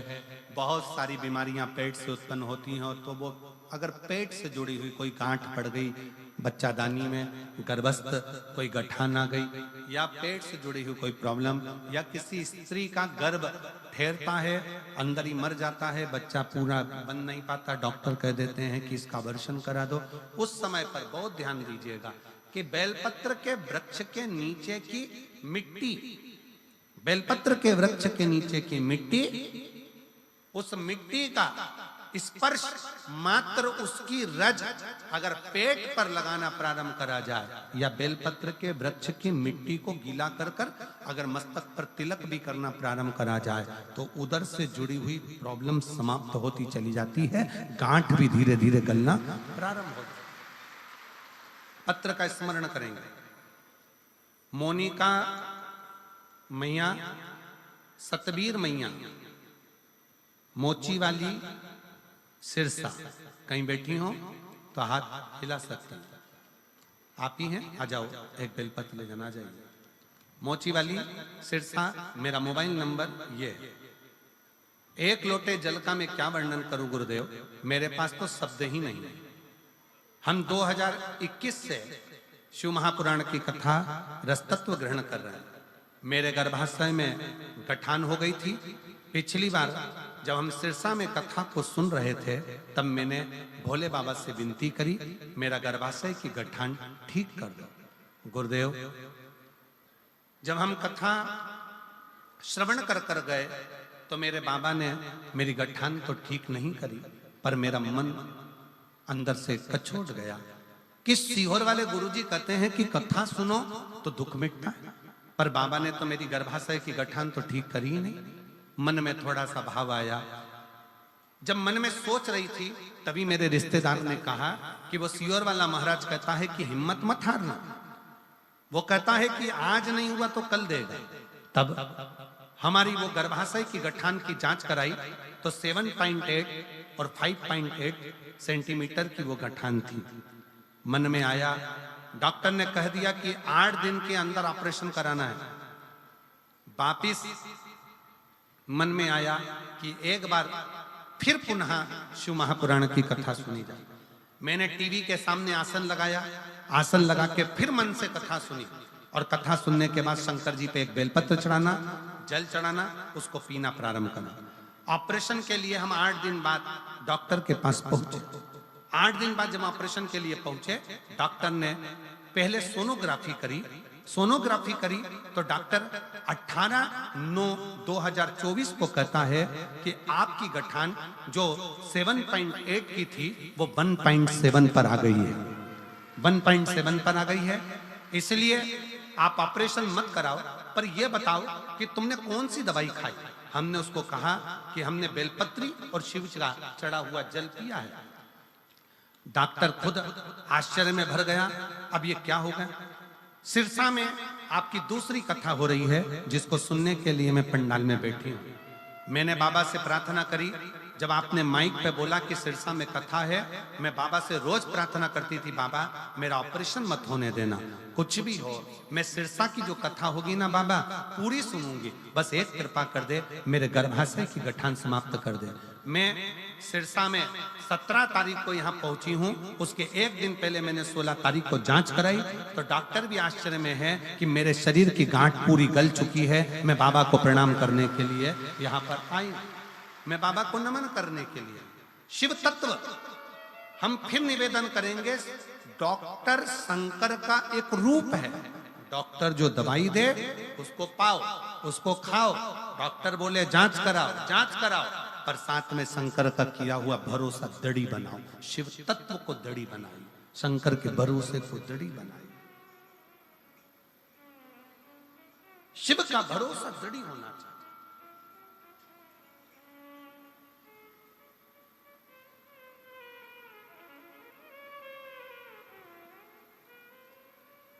बहुत सारी बीमारियां पेट से उत्पन्न होती हैं। तो वो अगर पेट से जुड़ी हुई कोई गांठ पड़ गई, बच्चादानी में गर्भस्थ कोई गठान आ गई, या पेट से जुड़ी हुई कोई प्रॉब्लम, या किसी स्त्री का गर्भ ठहरता है, अंदर ही मर जाता है, बच्चा पूरा बन नहीं पाता, डॉक्टर कह देते हैं कि इसका अबॉर्शन करा दो, उस समय पर बहुत ध्यान दीजिएगा कि बेलपत्र के वृक्ष के नीचे की मिट्टी, बेलपत्र के वृक्ष के नीचे की मिट्टी, उस मिट्टी का स्पर्श मात्र उसकी रज अगर पेट पर लगाना प्रारंभ करा जाए, या बेलपत्र के वृक्ष की मिट्टी को गीला कर कर अगर मस्तक पर तिलक भी करना प्रारंभ करा जाए, तो उधर से जुड़ी हुई प्रॉब्लम समाप्त होती चली जाती है, गांठ भी धीरे धीरे गलना प्रारंभ होता है। पत्र का स्मरण करेंगे। मोनिका मैया, सतबीर मैया, मोची वाली सिरसा, कहीं बैठी हो तो हाथ हिला सकते हैं। आप ही हैं, आ जाओ, एक बेलपत्र ले जाना, जाइए। मोची वाली सिरसा, मेरा मोबाइल नंबर ये है। 1 लोटे जल का मैं क्या वर्णन करूं गुरुदेव, मेरे पास तो शब्द ही नहीं है। हम 2021 से शिव महापुराण की कथा रसतत्व ग्रहण कर रहे हैं। मेरे गर्भाशय में गठान हो गई थी। पिछली बार जब हम सिरसा में कथा को सुन रहे थे, तब मैंने भोले बाबा से विनती करी, मेरा गर्भाशय की गठान ठीक कर दो। गुरुदेव, जब हम कथा श्रवण कर कर गए तो मेरे बाबा ने मेरी गठान तो ठीक नहीं करी, पर मेरा मन अंदर से कचोट गया कि सीहोर वाले गुरुजी कहते हैं कि कथा सुनो तो दुख मिटता है, पर बाबा ने तो मेरी गर्भाशय की गठान तो ठीक करी ही नहीं। मन में थोड़ा सा भाव आया। जब मन में सोच रही थी तभी मेरे रिश्तेदार ने कहा कि वो सियोर वाला महाराज कहता है कि हिम्मत मत हारना, वो कहता है कि आज नहीं हुआ तो कल देगा। तब हमारी वो गर्भाशय की गठान की जांच कराई तो 7.8 और 5.8 सेंटीमीटर की वो गठान थी। मन में आया, डॉक्टर ने कह दिया कि 8 दिन के अंदर ऑपरेशन कराना है। वापिस मन में आया कि एक बार फिर पुनः शिव महापुराण की कथा सुनी जाए। मैंने टीवी के सामने आसन लगाया, आसन लगा के फिर मन से कथा सुनी और कथा सुनने के बाद शंकर जी पे एक बेलपत्र चढ़ाना, जल चढ़ाना, उसको पीना प्रारंभ करना। ऑपरेशन के लिए हम 8 दिन बाद डॉक्टर के पास पहुंचे। 8 दिन बाद जब ऑपरेशन के लिए पहुंचे, डॉक्टर ने पहले सोनोग्राफी करी। सोनोग्राफी करी तो डॉक्टर 18/9/2024 को कहता है कि आपकी गठान जो 7.8 की थी वो 1.7 पर आ गई है, 1.7 पर आ गई है। इसलिए आप ऑपरेशन मत कराओ, पर यह बताओ कि तुमने कौन सी दवाई खाई। हमने उसको कहा कि हमने बेलपत्री और शिव का चढ़ा हुआ जल पिया है। डॉक्टर खुद आश्चर्य में भर गया, अब ये क्या होगा। सिरसा में आपकी दूसरी कथा हो रही है जिसको सुनने के लिए मैं पंडाल में बैठी हूं। मैंने बाबा से प्रार्थना करी। जब आपने माइक पे बोला कि सिरसा में कथा है, मैं बाबा से रोज प्रार्थना करती थी, बाबा मेरा ऑपरेशन मत होने देना, कुछ भी हो मैं सिरसा की जो कथा होगी ना बाबा पूरी सुनूंगी, बस एक कृपा कर दे, मेरे गर्भाशय की गठान समाप्त कर दे। मैं सिरसा में 17 तारीख को यहाँ पहुंची हूँ। उसके एक दिन पहले मैंने 16 तारीख को जांच कराई तो डॉक्टर भी आश्चर्य में है कि मेरे शरीर की गांठ पूरी गल चुकी है। मैं बाबा को प्रणाम करने के लिए यहाँ पर आई, मैं बाबा को नमन करने के लिए। शिव तत्व हम फिर निवेदन करेंगे, डॉक्टर शंकर का एक रूप है। डॉक्टर जो दवाई दे उसको पाओ, उसको खाओ। डॉक्टर बोले जांच कराओ, जांच कराओ, पर साथ में शंकर का किया हुआ भरोसा दड़ी बनाओ। शिव तत्व को दड़ी बनाई, शंकर के भरोसे को दड़ी बनाई। शिव का भरोसा दड़ी होना चाहिए।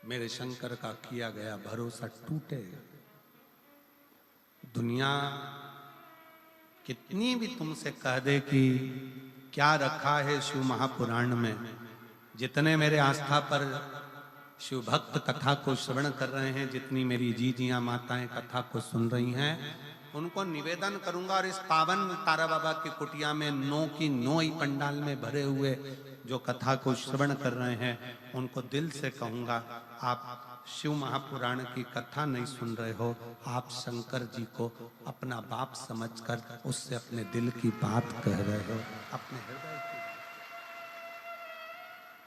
मेरे शंकर का किया गया भरोसा टूटेगा। दुनिया कितनी भी तुमसे कह दे कि क्या रखा है शिव महापुराण में, जितने मेरे आस्था पर शिव भक्त कथा को श्रवण कर रहे हैं, जितनी मेरी जीजियां माताएं कथा को सुन रही हैं, उनको निवेदन करूंगा और इस पावन तारा बाबा की कुटिया में 9 की 9 ही पंडाल में भरे हुए जो कथा को श्रवण कर रहे हैं उनको दिल से कहूंगा, आप शिव महापुराण की कथा नहीं सुन रहे हो, आप शंकर जी को अपना बाप समझकर उससे अपने दिल की बात कह रहे हो, अपने हृदय की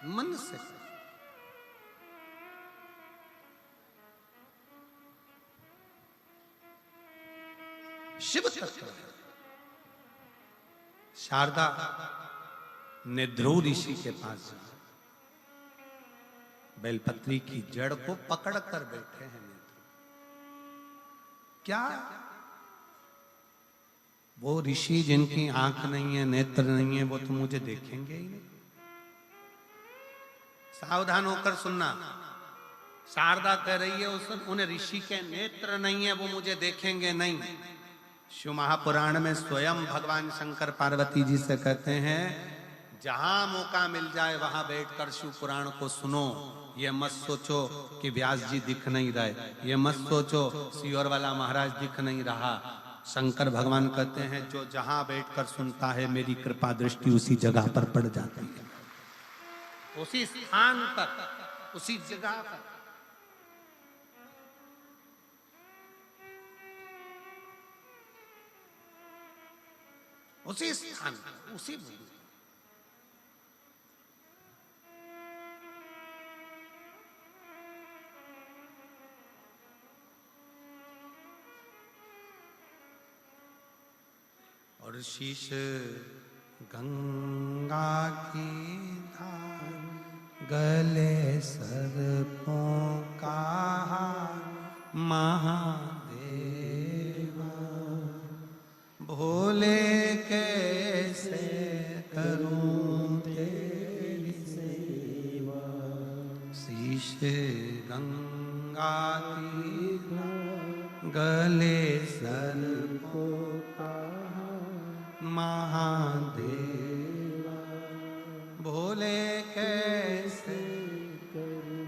मन से। शिव तत्व है। शारदा ने ध्रुव ऋषि के पास जाया, बेलपत्री की जड़ को पकड़ कर बैठे हैं नेत्र। क्या वो ऋषि जिनकी आंख नहीं है, नेत्र नहीं है, वो तो मुझे देखेंगे ही नहीं। सावधान होकर सुनना, शारदा कह रही है उन्हें ऋषि के नेत्र नहीं है, वो मुझे देखेंगे नहीं। शिव महापुराण में स्वयं भगवान शंकर पार्वती जी से कहते हैं, जहां मौका मिल जाए वहां बैठकर शिव पुराण को सुनो। ये मत सोचो कि व्यास जी दिख नहीं रहे, ये मत सोचो सियोर वाला महाराज दिख नहीं रहा। शंकर भगवान कहते हैं जो जहां बैठकर सुनता है मेरी कृपा दृष्टि उसी जगह पर पड़ जाती है, उसी स्थान पर, उसी जगह पर। उसी स्थान पर, उसी भूमि। और शीश गंगा की धार, गले सर्पों का हार, महादेवा भोले कैसे करूं तेरी सेवा, शीश गंगा तीरा गले सर्पो का, महादेवा भोले कैसे करूं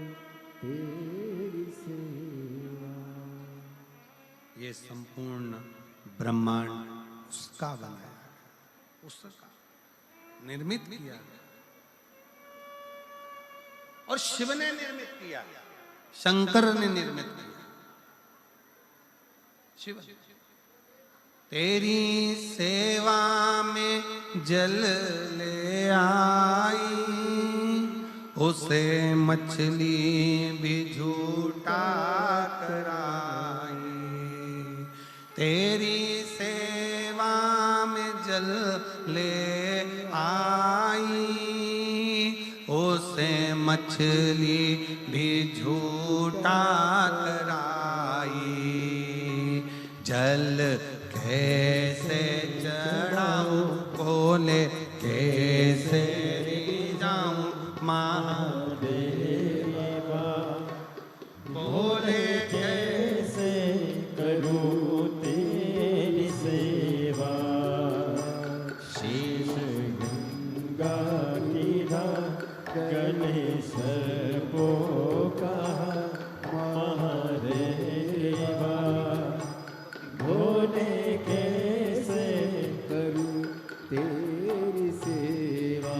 तेरी सेवा। ये संपूर्ण ब्रह्मांड उसका बनाया, उसका निर्मित किया और शिव ने निर्मित किया, शंकर ने निर्मित किया। शिव तेरी सेवा में जल ले आई, उसे मछली भी झूठा कराई। तेरी सेवा में जल ले आई, उसे मछली भी झूठा कराई। जल कैसे चढ़ाऊं भोले कैसे जाऊं, महादेवा भोले कैसे करूं तेरी सेवा। शीश गंगा कीधा गले सर्पो का, महादेवा भोले कैसे करूं तेरी सेवा।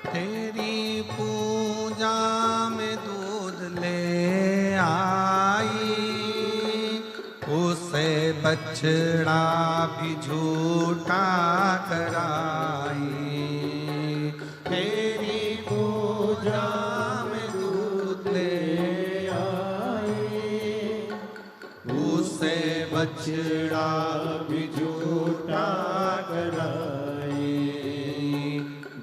तेरी पूजा में दूध ले आई, उसे बछड़ा भी झूठा कराई। तेरी पूजा में दूध ले आई, उसे बछड़ा भी झूठा कराई।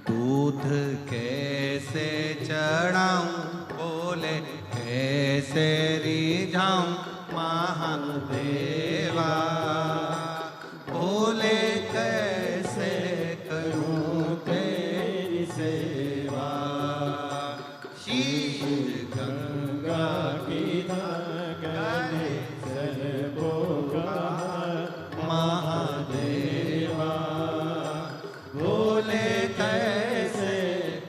दूध कैसे चढ़ाऊं, बोले कैसे रिझाऊं महादेवा, बोले कैसे करूं तेरी सेवा। शीश गंगा की गले सरबोगा महादेवा, बोले कैसे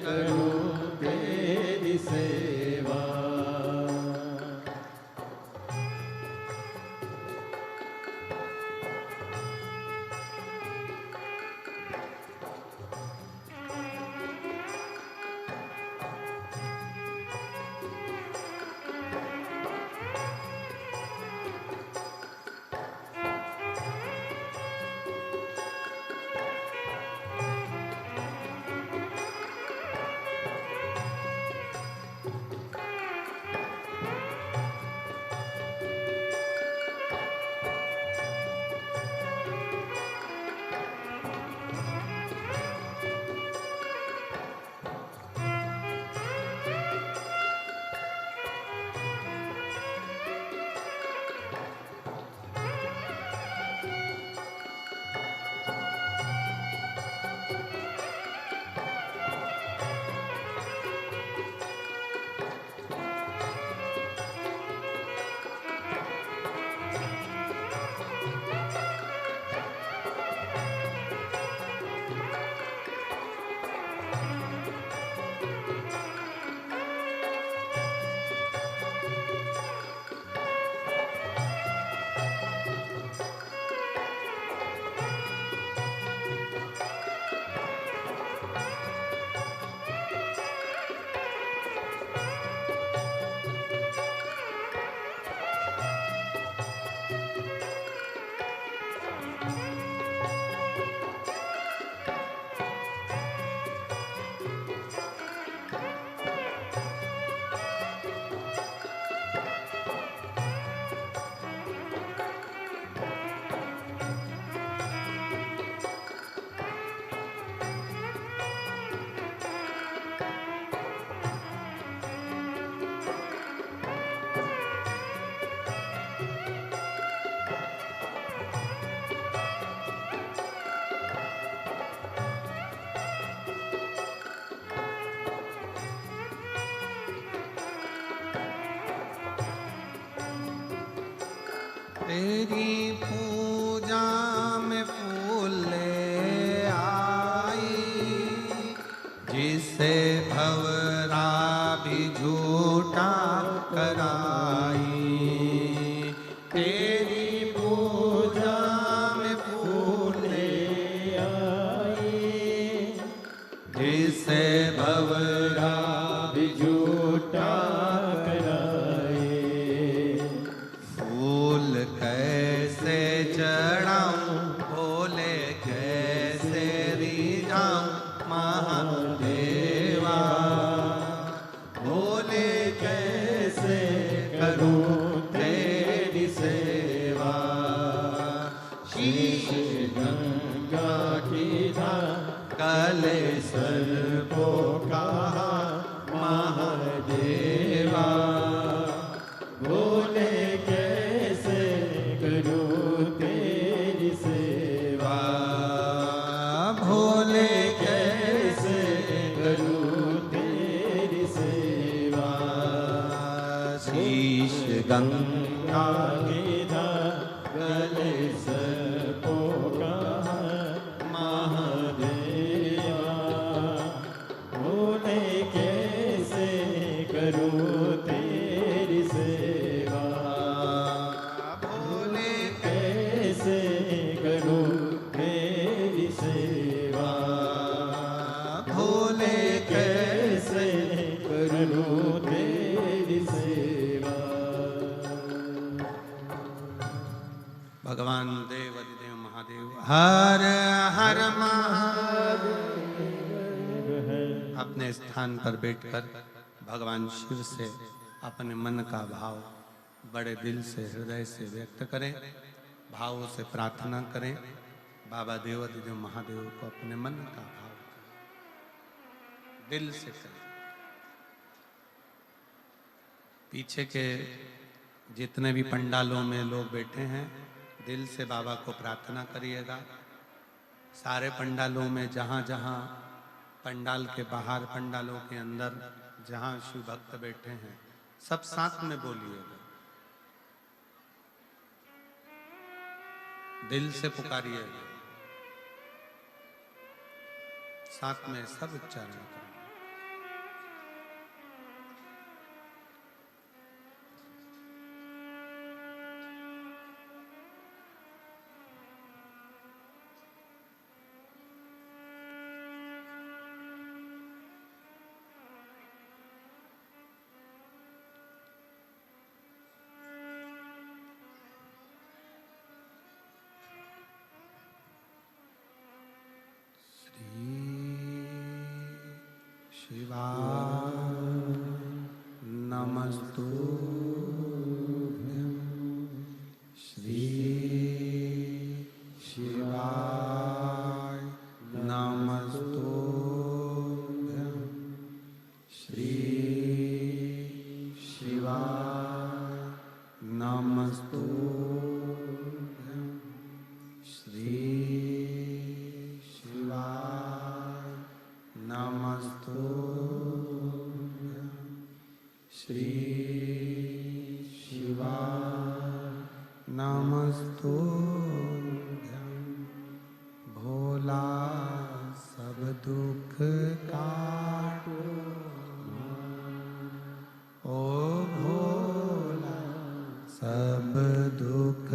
करूं तेरी सेवा। तेरी पूजा में फूल ले आई, जिसे भंवरा भी झूठा कराई। तेरी पूजा में फूल ले आई, जिसे भंवरा भी झूठा कराई। फूल कैसे चढ़ाऊं, बोले कैसे रिझाऊं महादेवा, बोले कैसे करूं तेरी सेवा। शीश गंगा की गले सर्पो कहा महादेवा, बोले कैसे करूं तेरी सेवा। भोले कैसे करूं तेरी सेवा। शीश गंगा की गले सर्पो कहा महादेवा, बोले कैसे करूं तेरी सेवा। भोले कैसे करूं तेरी सेवा। भोले कैसे अपने स्थान पर बैठकर भगवान शिव से अपने मन का भाव बड़े दिल से हृदय से व्यक्त करें, भावों से प्रार्थना करें। बाबा देवाधिदेव महादेव को अपने मन का भाव दिल से करें। पीछे के जितने भी पंडालों में लोग बैठे हैं, दिल से बाबा को प्रार्थना करिएगा। सारे पंडालों में जहाँ जहाँ पंडाल के बाहर, पंडालों के अंदर जहाँ शिव भक्त बैठे हैं, सब साथ में बोलिएगा, दिल से पुकारिएगा, साथ में सब उच्चारण करें। शिवाय नमस्तुभ्यं, श्री शिवाय नमस्तुभ्यं, श्री शिवाय नमस्तुभ्यं, श्री शिवाय नमस्तुभ्यं, श्री शिवाय नमस्तुभ्यं। भोला सब दुख काटो, ओ भोला सब दुख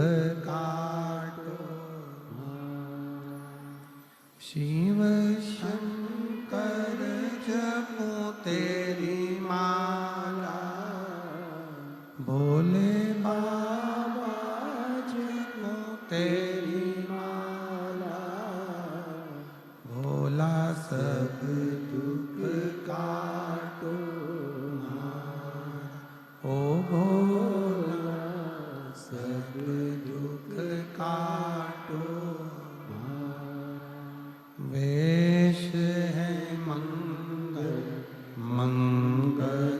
काटो, शिव शंकर जपो तेरी माला, भोले बाबा जपो तेरी माला, भोला सब दुख काटो हमारा, ओ भोला सब दुख काटो हमारा। वेश है मंगल मंगलकारी,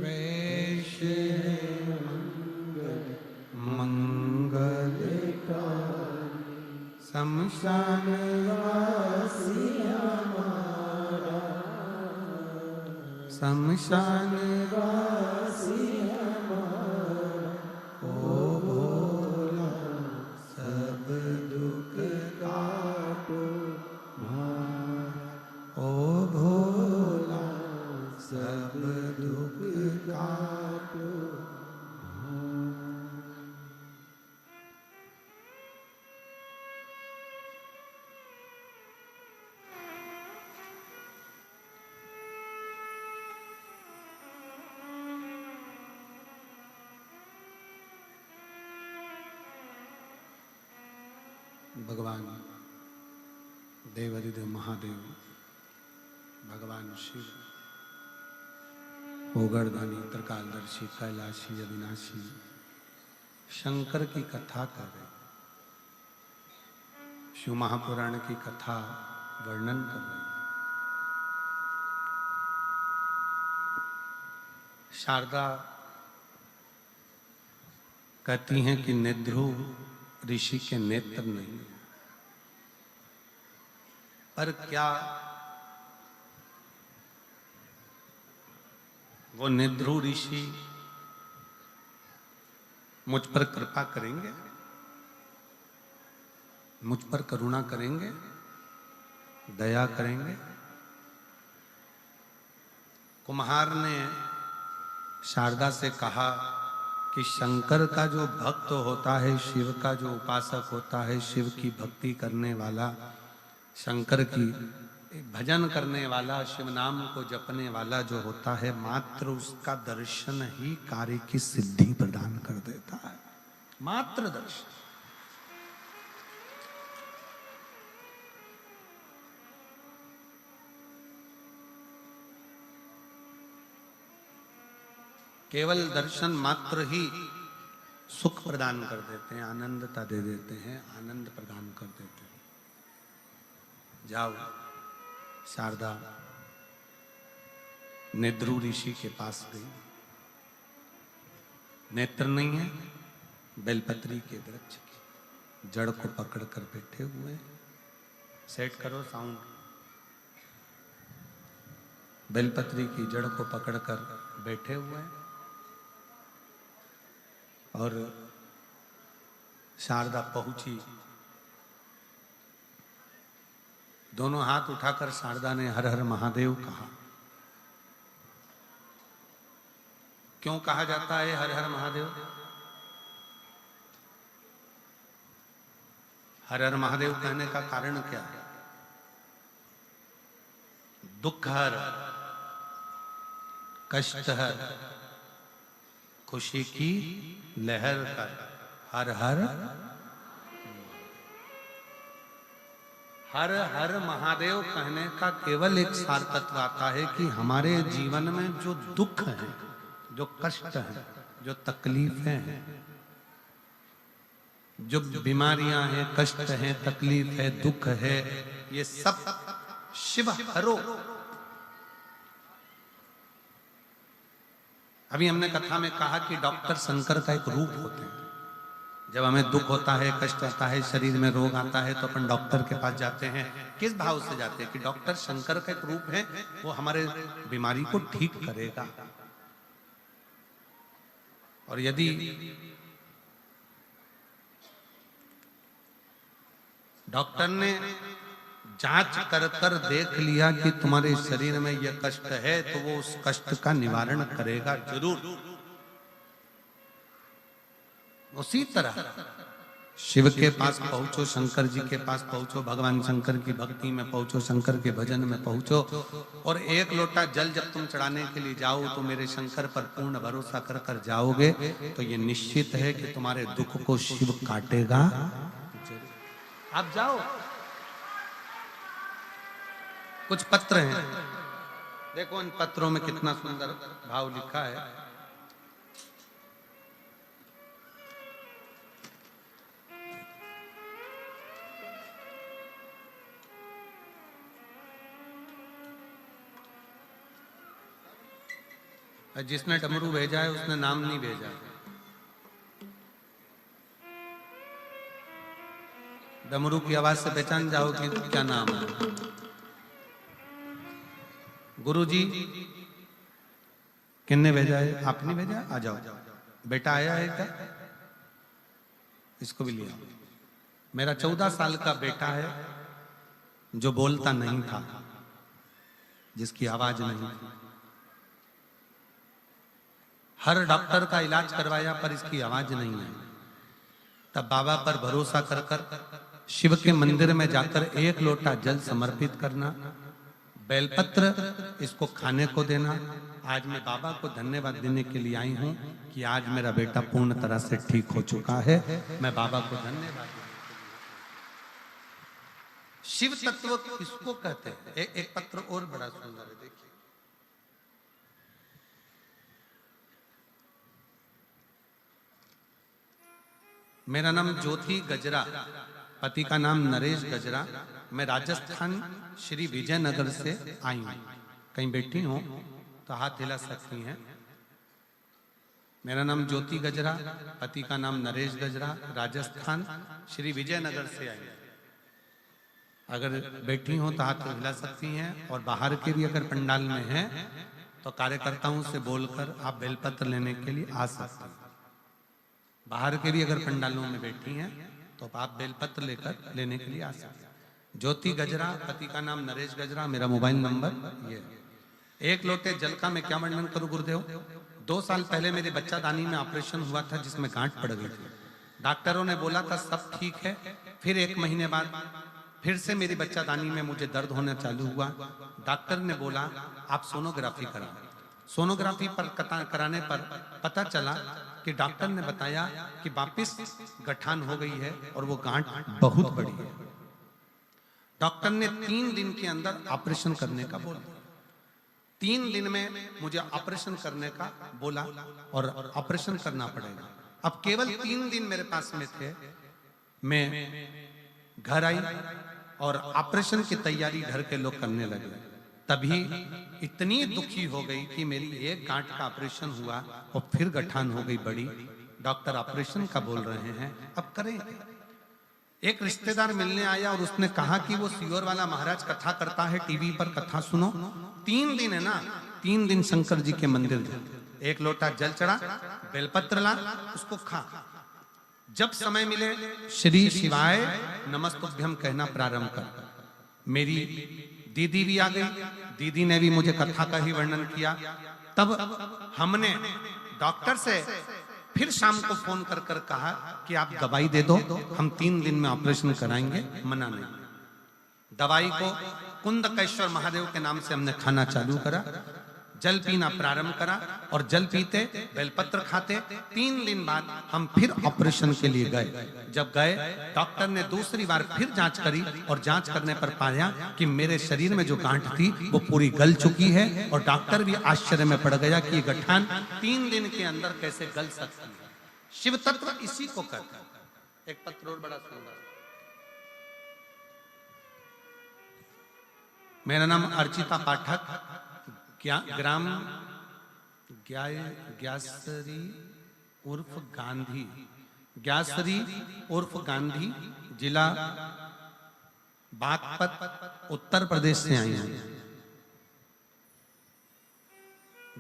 वेश है मंगल मंगलकारी, शमशान वासी हमारा, शमशान वासी हमारा, ओ भोला सब दुख काटो हमारा, ओ भोला सब दुख काटो हमारा। भगवान देवाधिदेव महादेव, भगवान शिव, ओगरदानी, त्रिकालदर्शी, कैलाशी, अविनाशी, शंकर की कथा कर रहे, शिव महापुराण की कथा वर्णन कर रहे। शारदा कहती हैं कि निध्रुव ऋषि के नेत्र नहीं, पर क्या वो निध्रुव ऋषि मुझ पर कृपा करेंगे, मुझ पर करुणा करेंगे, दया करेंगे? कुम्हार ने शारदा से कहा कि शंकर का जो भक्त होता है, शिव का जो उपासक होता है, शिव की भक्ति करने वाला, शंकर की भजन करने वाला, शिव नाम को जपने वाला जो होता है, मात्र उसका दर्शन ही कार्य की सिद्धि प्रदान कर देता है। मात्र दर्शन। केवल दर्शन मात्र ही सुख प्रदान कर देते हैं, आनंदता दे देते हैं, आनंद प्रदान कर देते हैं। जाओ, शारदा नेद्रु ऋषि के पास गई। नेत्र नहीं है, बेलपत्री के वृक्ष की जड़ को पकड़कर बैठे हुए हैं। सेट करो साउंड। बेलपत्री की जड़ को पकड़कर बैठे हुए हैं और शारदा पहुंची। दोनों हाथ उठाकर शारदा ने हर हर महादेव कहा। क्यों कहा जाता है हर हर महादेव? हर हर महादेव कहने का कारण क्या है? दुख हर, कष्ट हर, खुशी की लहर कर, हर हर हर हर महादेव कहने का केवल एक सार तत्व आता है कि हमारे जीवन में जो दुख है, जो कष्ट है, जो तकलीफें हैं, जो बीमारियां हैं, कष्ट हैं, तकलीफ है, दुख है, ये सब शिव हरो। अभी हमने कथा में कहा कि डॉक्टर शंकर का एक रूप होते हैं। जब हमें दुख होता है, कष्ट आता है, शरीर में रोग आता है, तो अपन डॉक्टर के पास जाते हैं। किस भाव से जाते हैं? कि डॉक्टर शंकर का एक रूप है, वो हमारे बीमारी को ठीक करेगा। और यदि डॉक्टर ने जांच कर कर देख लिया कि तुम्हारे शरीर में यह कष्ट है, तो वो उस कष्ट का निवारण करेगा जरूर। उसी तरह शिव के पास पहुंचो, शंकर जी के पास पहुंचो, भगवान शंकर की भक्ति में पहुंचो, शंकर के भजन में पहुंचो, और एक लोटा जल जब तुम चढ़ाने के लिए जाओ तो मेरे शंकर पर पूर्ण भरोसा कर कर जाओगे, तो ये निश्चित है कि तुम्हारे दुख को शिव काटेगा। आप जाओ। कुछ पत्र हैं, देखो इन पत्रों में कितना सुंदर भाव लिखा है। जिसने डमरू भेजा है उसने नाम नहीं भेजा है। डमरू की आवाज से पहचान जाओ कि क्या नाम है। गुरुजी किन्ने भेजा है? आपने भेजा? आ जाओ। बेटा आया है क्या? इसको भी लिया। मेरा 14 साल का बेटा है जो बोलता नहीं था, जिसकी आवाज नहीं थी। हर डॉक्टर का इलाज करवाया पर इसकी आवाज नहीं आई। तब बाबा पर भरोसा कर कर शिव के मंदिर में जाकर एक लोटा जल समर्पित करना, बेलपत्र इसको खाने को देना। आज मैं बाबा को धन्यवाद देने के लिए आई हूं कि आज मेरा बेटा पूर्ण तरह से ठीक हो चुका है। मैं बाबा को धन्यवाद। शिव तत्व किसको कहते हैं? एक पत्र और बड़ा सुंदर है, देखिए। मेरा नाम ज्योति गजरा, पति का नाम नरेश गजरा। मैं राजस्थान श्री विजयनगर से आई हूं। कहीं बैठी हो तो हाथ हिला सकती हैं। मेरा नाम ज्योति गजरा, पति का नाम नरेश गजरा, राजस्थान श्री विजयनगर से आई। अगर बैठी हो तो हाथ हिला सकती हैं। और बाहर के भी अगर पंडाल में हैं तो कार्यकर्ताओं से बोलकर आप बेलपत्र लेने के लिए आ सकते हैं। बाहर के भी अगर पंडालों में बैठी हैं तो आप बेलपत्र लेकर लेने के लिए आ सकते हैं। ज्योति गजरा, पति का नाम नरेश गजरा, मेरा मोबाइल नंबर ये है। एक लोटे जल का मैं क्या वर्णन करूं गुरुदेव। 2 साल पहले मेरे बच्चादानी में ऑपरेशन हुआ था जिसमें गांठ पड़ गई थी। डॉक्टरों ने बोला था सब ठीक है। फिर 1 महीने बाद फिर से मेरी बच्चादानी में मुझे दर्द होना चालू हुआ। डॉक्टर ने बोला आप सोनोग्राफी कराओ। सोनोग्राफी पर कराने पर पता चला कि डॉक्टर ने बताया कि वापिस गठान हो गई है और वो गांठ बहुत बड़ी है। डॉक्टर ने 3 दिन के अंदर ऑपरेशन करने का बोला। 3 दिन में मुझे ऑपरेशन करने का बोला और ऑपरेशन करना पड़ेगा। अब केवल 3 दिन मेरे पास में थे, मैं घर आई और ऑपरेशन की तैयारी घर के लोग करने लगे। तभी इतनी दुखी हो गई कि मेरी एक गांठ का ऑपरेशन हुआ और फिर गठान हो गई बड़ी। डॉक्टर ऑपरेशन का बोल रहे हैं, अब करें। एक रिश्तेदार मिलने आया और उसने कहा कि वो सीहोर वाला महाराज कथा करता है, टीवी पर कथा सुनो। 3 दिन है ना, 3 दिन शंकर जी के मंदिर जा, 1 लोटा जल चढ़ा, बेलपत्र ला, उसको खा। जब समय मिले श्री शिवाय नमस्तुभ्यम कहना प्रारंभ कर। मेरी दीदी भी आ गई, दीदी ने भी मुझे कथा का ही वर्णन किया। तब हमने डॉक्टर से फिर शाम को फोन कर कर कहा कि आप दवाई दे दो, हम 3 दिन में ऑपरेशन कराएंगे, मना नहीं। दवाई को कुंदकेश्वर महादेव के नाम से हमने खाना चालू करा, जल पीना प्रारंभ करा और जल पीते, बेलपत्र खाते। 3 दिन बाद हम फिर ऑपरेशन के लिए गए। जब गए, डॉक्टर ने दूसरी बार फिर जांच करी और जांच करने पर पाया कि मेरे शरीर में जो गांठ थी वो पूरी गल चुकी है। और डॉक्टर भी आश्चर्य में पड़ गया कि ये गठान 3 दिन के अंदर कैसे गल सकती है। शिव तत्व इसी को कहते हैं। एक पत्र और बड़ा सुंदर। मेरा नाम अर्चिता पाठक, ग्राम ग्यासरी उर्फ गांधी, ग्यासरी उर्फ गांधी, जिला बागपत, उत्तर प्रदेश से आई हूं।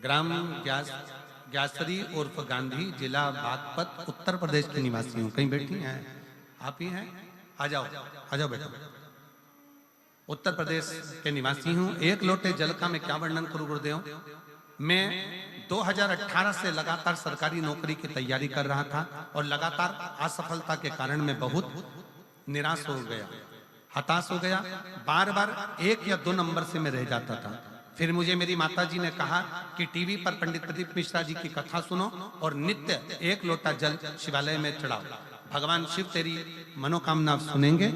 ग्राम ग्यासरी उर्फ गांधी, जिला बागपत, उत्तर प्रदेश की निवासी हूं। कहीं बैठी हैं आप ही हैं? आ जाओ, आ जाओ बेटा। उत्तर प्रदेश के निवासी हूं। 1 लोटे जल का मैं क्या वर्णन करूं गुरुदेव। मैं 2018 से लगातार सरकारी नौकरी की तैयारी कर रहा था और लगातार असफलता के कारण मैं बहुत निराश हो गया, हताश हो गया। बार बार 1 या 2 नंबर से मैं रह जाता था। फिर मुझे मेरी माताजी ने कहा कि टीवी पर पंडित प्रदीप मिश्रा जी की कथा सुनो और नित्य 1 लोटा जल शिवालय में चढ़ाओ, भगवान शिव तेरी मनोकामना सुनेंगे।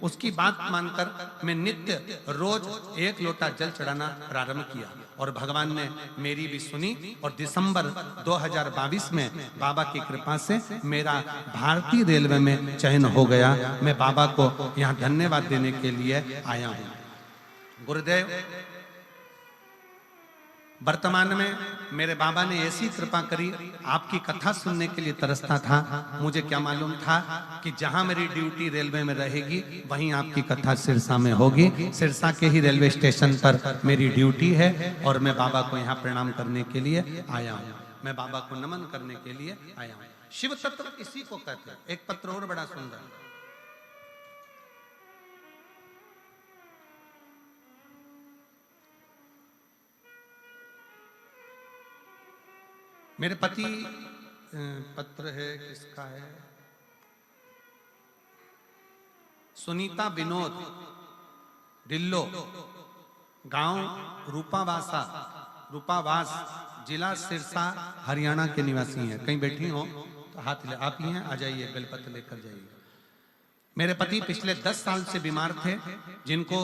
उसकी बात मानकर मैं नित्य रोज 1 लोटा जल चढ़ाना प्रारंभ किया और भगवान ने मेरी भी सुनी। और दिसंबर 2022 में बाबा की कृपा से मेरा भारतीय रेलवे में चयन हो गया। मैं बाबा को यहाँ धन्यवाद देने के लिए आया हूँ। गुरुदेव, वर्तमान में मेरे बाबा ने ऐसी कृपा करी, आपकी कथा सुनने के लिए तरसता था। मुझे क्या मालूम था कि जहां मेरी ड्यूटी रेलवे में रहेगी वहीं आपकी कथा सिरसा में होगी। सिरसा के ही रेलवे स्टेशन पर मेरी ड्यूटी है और मैं बाबा को यहाँ प्रणाम करने के लिए आया हूँ। मैं बाबा को नमन करने के लिए आया हूँ। शिव तत्व इसी को कहते हैं। एक पत्र और बड़ा सुंदर। मेरे पति, पत्र है, किसका है, सुनीता विनोद, डिल्लो, गांव रूपावास, जिला सिरसा, हरियाणा के निवासी हैं। कहीं बैठी हो तो हाथ ले, आप ही हैं, आ जाइए, बेलपत्र लेकर जाइए। मेरे पति पिछले 10 साल से बीमार थे, जिनको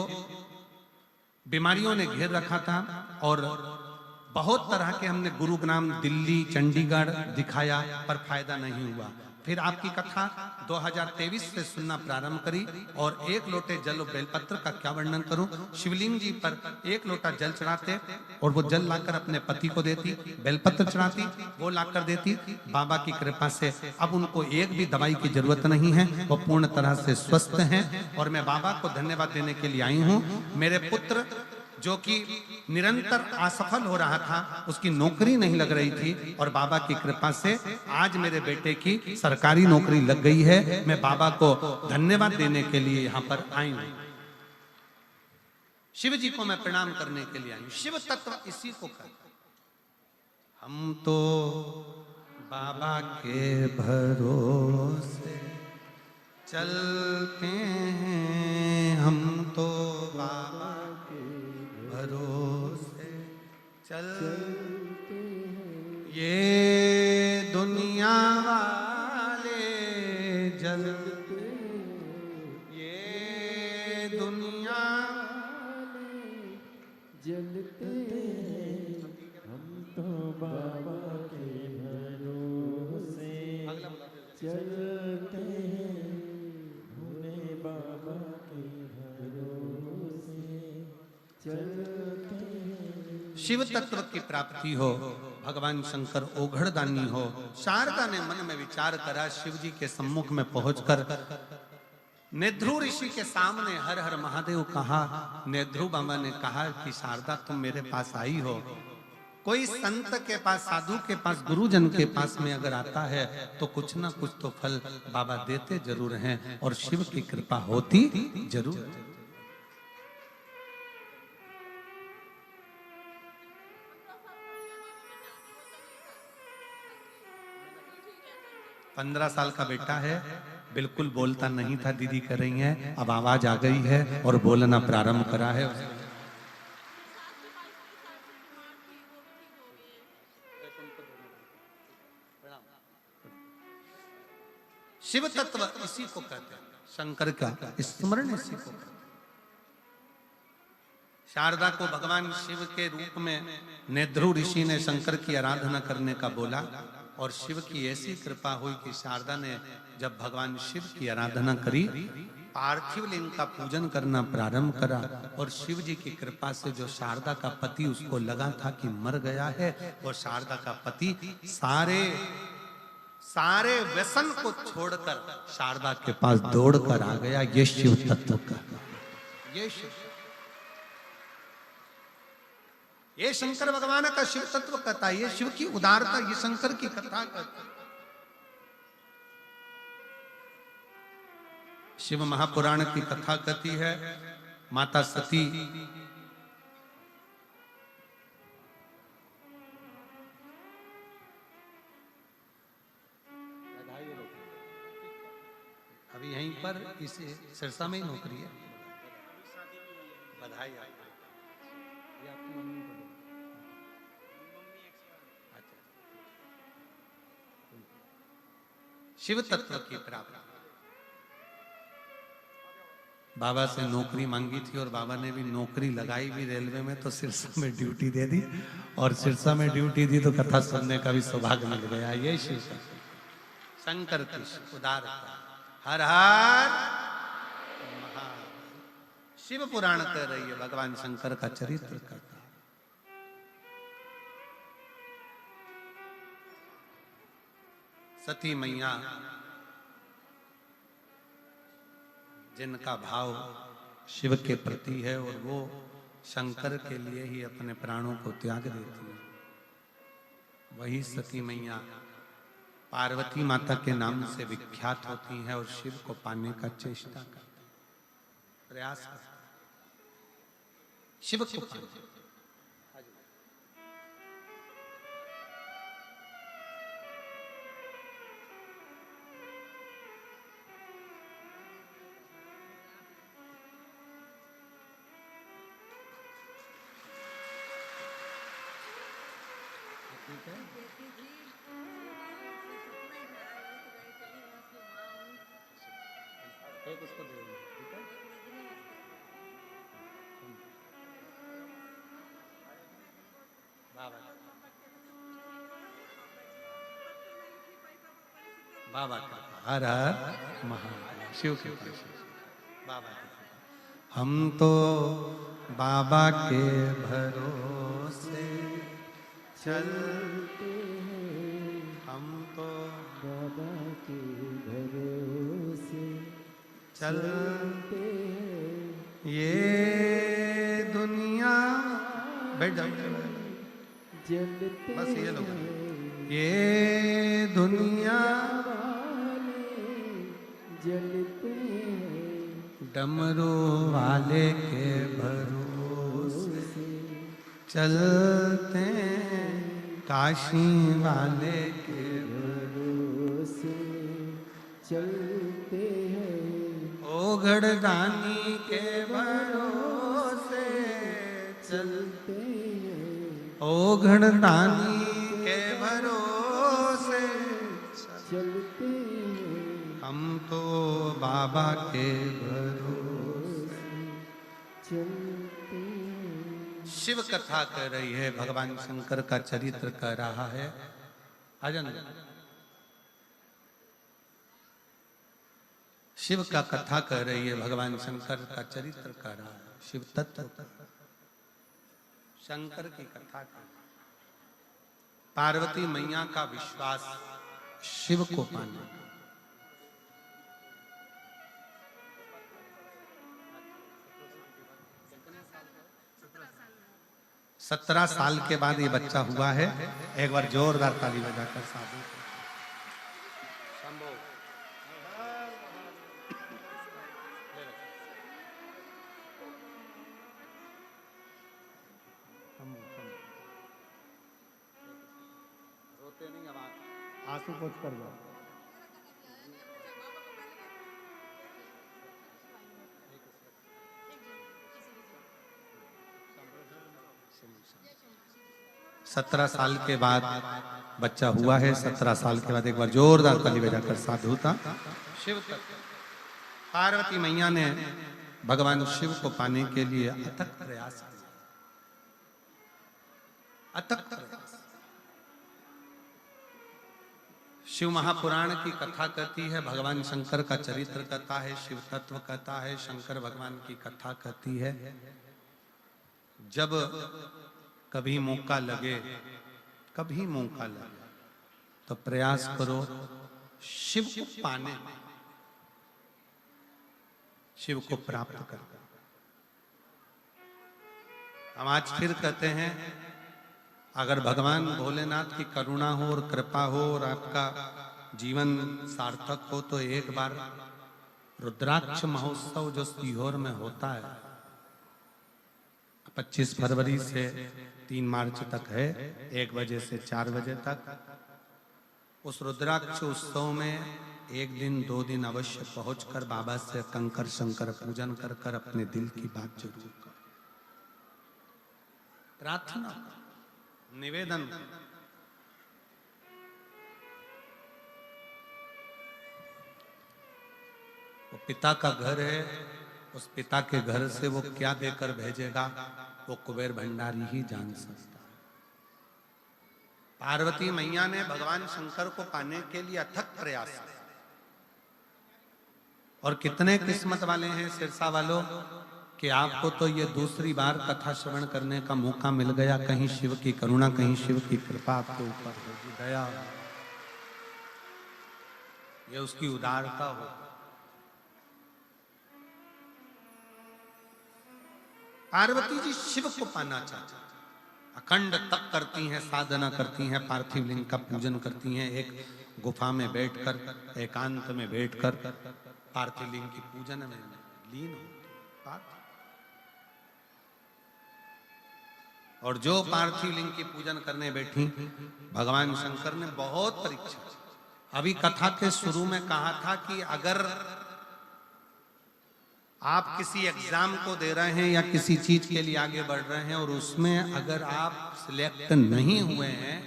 बीमारियों ने घेर रखा था और बहुत तरह के हमने गुरुग्राम, दिल्ली, चंडीगढ़ दिखाया पर फायदा नहीं हुआ। फिर आपकी कथा 2023 से सुनना प्रारंभ करी और 1 लोटे जल और बेलपत्र का क्या वर्णन करूं। शिवलिंग जी पर 1 लोटा जल चढ़ाते और वो जल लाकर अपने पति को देती, बेलपत्र चढ़ाती, वो लाकर देती। बाबा की कृपा से अब उनको एक भी दवाई की जरूरत नहीं है, वो पूर्ण तरह से स्वस्थ हैं और मैं बाबा को धन्यवाद देने के लिए आई हूँ। मेरे पुत्र जो कि निरंतर असफल हो रहा था, उसकी नौकरी नहीं लग रही थी और बाबा की कृपा से आज मेरे बेटे की सरकारी नौकरी लग गई है। मैं बाबा को धन्यवाद देने के लिए यहाँ पर आई हूँ। शिव जी को मैं प्रणाम करने के लिए आई हूँ। शिव तत्व इसी को कहते। हम तो बाबा के भरोसे चलते हैं, हम तो बाबा भरोसे चलते हैं। ये दुनिया वाले जलते, ये दुनिया वाले जलते हैं। बाबा के भरोसे चलते हैं, भोले बाबा के भरोसे चलते हैं। शिव तत्व की प्राप्ति हो, भगवान शंकर ओघड़दानी हो। शारदा ने मन में विचार करा, शिव जी के सम्मुख में पहुंचकर नेध्रु ऋषि के सामने हर हर महादेव कहा। नेध्रु बाबा ने कहा कि शारदा तुम मेरे पास आई हो, कोई संत के पास, साधु के पास, गुरुजन के पास में अगर आता है तो कुछ ना कुछ तो फल बाबा देते जरूर हैं और शिव की कृपा होती जरूर। 15 साल का बेटा है, बिल्कुल बोलता नहीं था, दीदी कर रही हैं, अब आवाज आ गई है और बोलना प्रारंभ करा है। शिव तत्व इसी को कहते हैं, शंकर का स्मरण इसी को कहते हैं। शारदा को भगवान शिव के रूप में नेध्रु ऋषि ने शंकर की आराधना करने का बोला और शिव की ऐसी कृपा हुई कि शारदा ने जब भगवान शिव की आराधना करी, पार्थिव लिंग का पूजन करना प्रारंभ करा और शिव जी की कृपा से जो शारदा का पति उसको लगा था कि मर गया है, और शारदा का पति सारे व्यसन को छोड़कर शारदा के पास दौड़कर आ गया। ये शिव तत्व का, ये शंकर भगवान का शिव तत्व कहता है, ये शिव की उदारता, ये शंकर की कथा कहता है। शिव महापुराण की कथा कहती है, माता सती अभी यहीं पर इस सिरसा में ही नौकरी है। बधाई आपको। ये आपकी मम्मी को दो। अच्छा। शिव तत्व की प्राप्ति, बाबा से नौकरी मांगी थी और बाबा ने भी नौकरी लगाई भी रेलवे में, तो सिरसा में ड्यूटी दे दी, और सिरसा में ड्यूटी दी तो कथा सुनने का भी सौभाग्य मिल गया। ये शिव शंकर की उदारता। हर हर महादेव। शिव पुराण कह रही है, भगवान शंकर का चरित्र करता। सती मैया जिनका भाव शिव के प्रति है और वो शंकर के लिए ही अपने प्राणों को त्याग देती है, वही सती मैया पार्वती माता के नाम से विख्यात होती हैं और शिव को पाने का चेष्टा करती हैं, प्रयास करती हैं, शिव को पाने। ठीक है, एक उसको दे दो, ठीक है। बाबा बाबा का हर हर महादेव। शिव के बाबा के, हम तो बाबा के भरोसे चलते हैं, हम तो बाबा के भरोसे चलते हैं, ये दुनिया बैठ जाओ, जलते बस ये लोग, ये दुनिया जलते डमरू वाले के भरोसे चलते हैं, काशी वाले के भरोसे चलते हैं, ओघड़दानी के भरोसे चलते हैं, ओघड़दानी के भरोसे चलते हैं, हम तो बाबा के भरोसे चलते हैं। शिव कथा कह रही है, भगवान शंकर का चरित्र कह रहा है। अजन शिव का कथा कह रही है, भगवान शंकर का चरित्र कह रहा है, शिव तत्व शंकर की कथा का। पार्वती मैया का विश्वास शिव को पाने। 17 साल के बाद ये बच्चा हुआ है। एक बार जोरदार ताली बजाकर साधु शंभो। आंसू पोंछ कर जाओ। सत्रह साल के बाद बच्चा हुआ है। 17 साल के बाद एक बार जोरदार ताली बजाकर साधुता शिव तत्व। पार्वती मैया ने भगवान शिव को पाने के लिए अथक प्रयास किया, अथक प्रयास। शिव महापुराण की कथा कहती है, भगवान शंकर का चरित्र कहता है, शिव तत्व कहता है, शंकर भगवान की कथा कहती है। जब कभी मौका लगे, कभी मौका लगे तो प्रयास करो शिव को पाने, शिव को प्राप्त कर। हम आज फिर कहते हैं, अगर भगवान भोलेनाथ की करुणा हो और कृपा हो और आपका जीवन सार्थक हो तो एक बार रुद्राक्ष महोत्सव जो सीहोर में होता है 25 फरवरी से 3 मार्च तक है, 1 बजे से 4 बजे तक, उस रुद्राक्ष उत्सव में 1 दिन 2 दिन अवश्य पहुंचकर बाबा से कंकर शंकर पूजन कर कर अपने दिल की बात जरूर कर, प्रार्थना निवेदन। वो पिता का घर है, उस पिता के घर से वो क्या देकर भेजेगा वो कुबेर भंडारी ही जान सकता है। पार्वती मैया ने भगवान शंकर को पाने के लिए अथक प्रयास किया। और कितने किस्मत वाले हैं सिरसा वालों कि आपको तो ये दूसरी बार कथा श्रवण करने का मौका मिल गया। कहीं शिव की करुणा, कहीं शिव की कृपा आपके ऊपर होगी, दया, ये उसकी उदारता हो। पार्वती जी शिव को पाना चाहती, अखंड तप करती हैं, साधना करती हैं, पार्थिव लिंग का पूजन करती हैं, एक गुफा में बैठकर, एकांत में बैठकर पार्थिव लिंग की पूजन में लीन होती। और जो पार्थिव लिंग की पूजन करने बैठी, भगवान शंकर ने बहुत परीक्षा। अभी कथा के शुरू में कहा था कि अगर आप किसी एग्जाम को दे रहे हैं या किसी चीज के लिए आगे बढ़ रहे हैं और उसमें अगर आप सिलेक्ट नहीं हुए हैं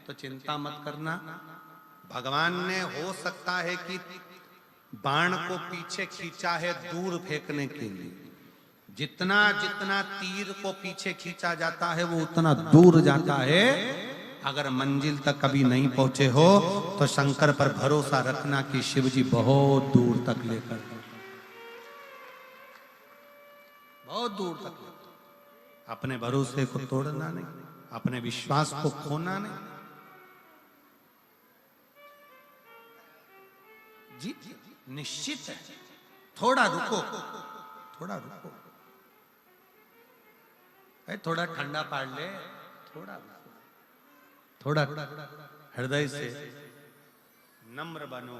तो चिंता मत करना। भगवान ने हो सकता है कि बाण को पीछे खींचा है दूर फेंकने के लिए। जितना जितना तीर को पीछे खींचा जाता है वो उतना दूर जाता है। अगर मंजिल तक कभी नहीं पहुंचे हो तो शंकर पर भरोसा रखना कि शिव जी बहुत दूर तक लेकर, बहुत दूर तक लेकर। अपने भरोसे को तोड़ना नहीं, अपने विश्वास को खोना नहीं। जीत निश्चित है। थोड़ा रुको, थोड़ा रुको, थोड़ा ठंडा पाड़ ले, थोड़ा हृदय से नम्र बनो,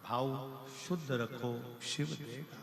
भाव शुद्ध रखो, शिव देगा।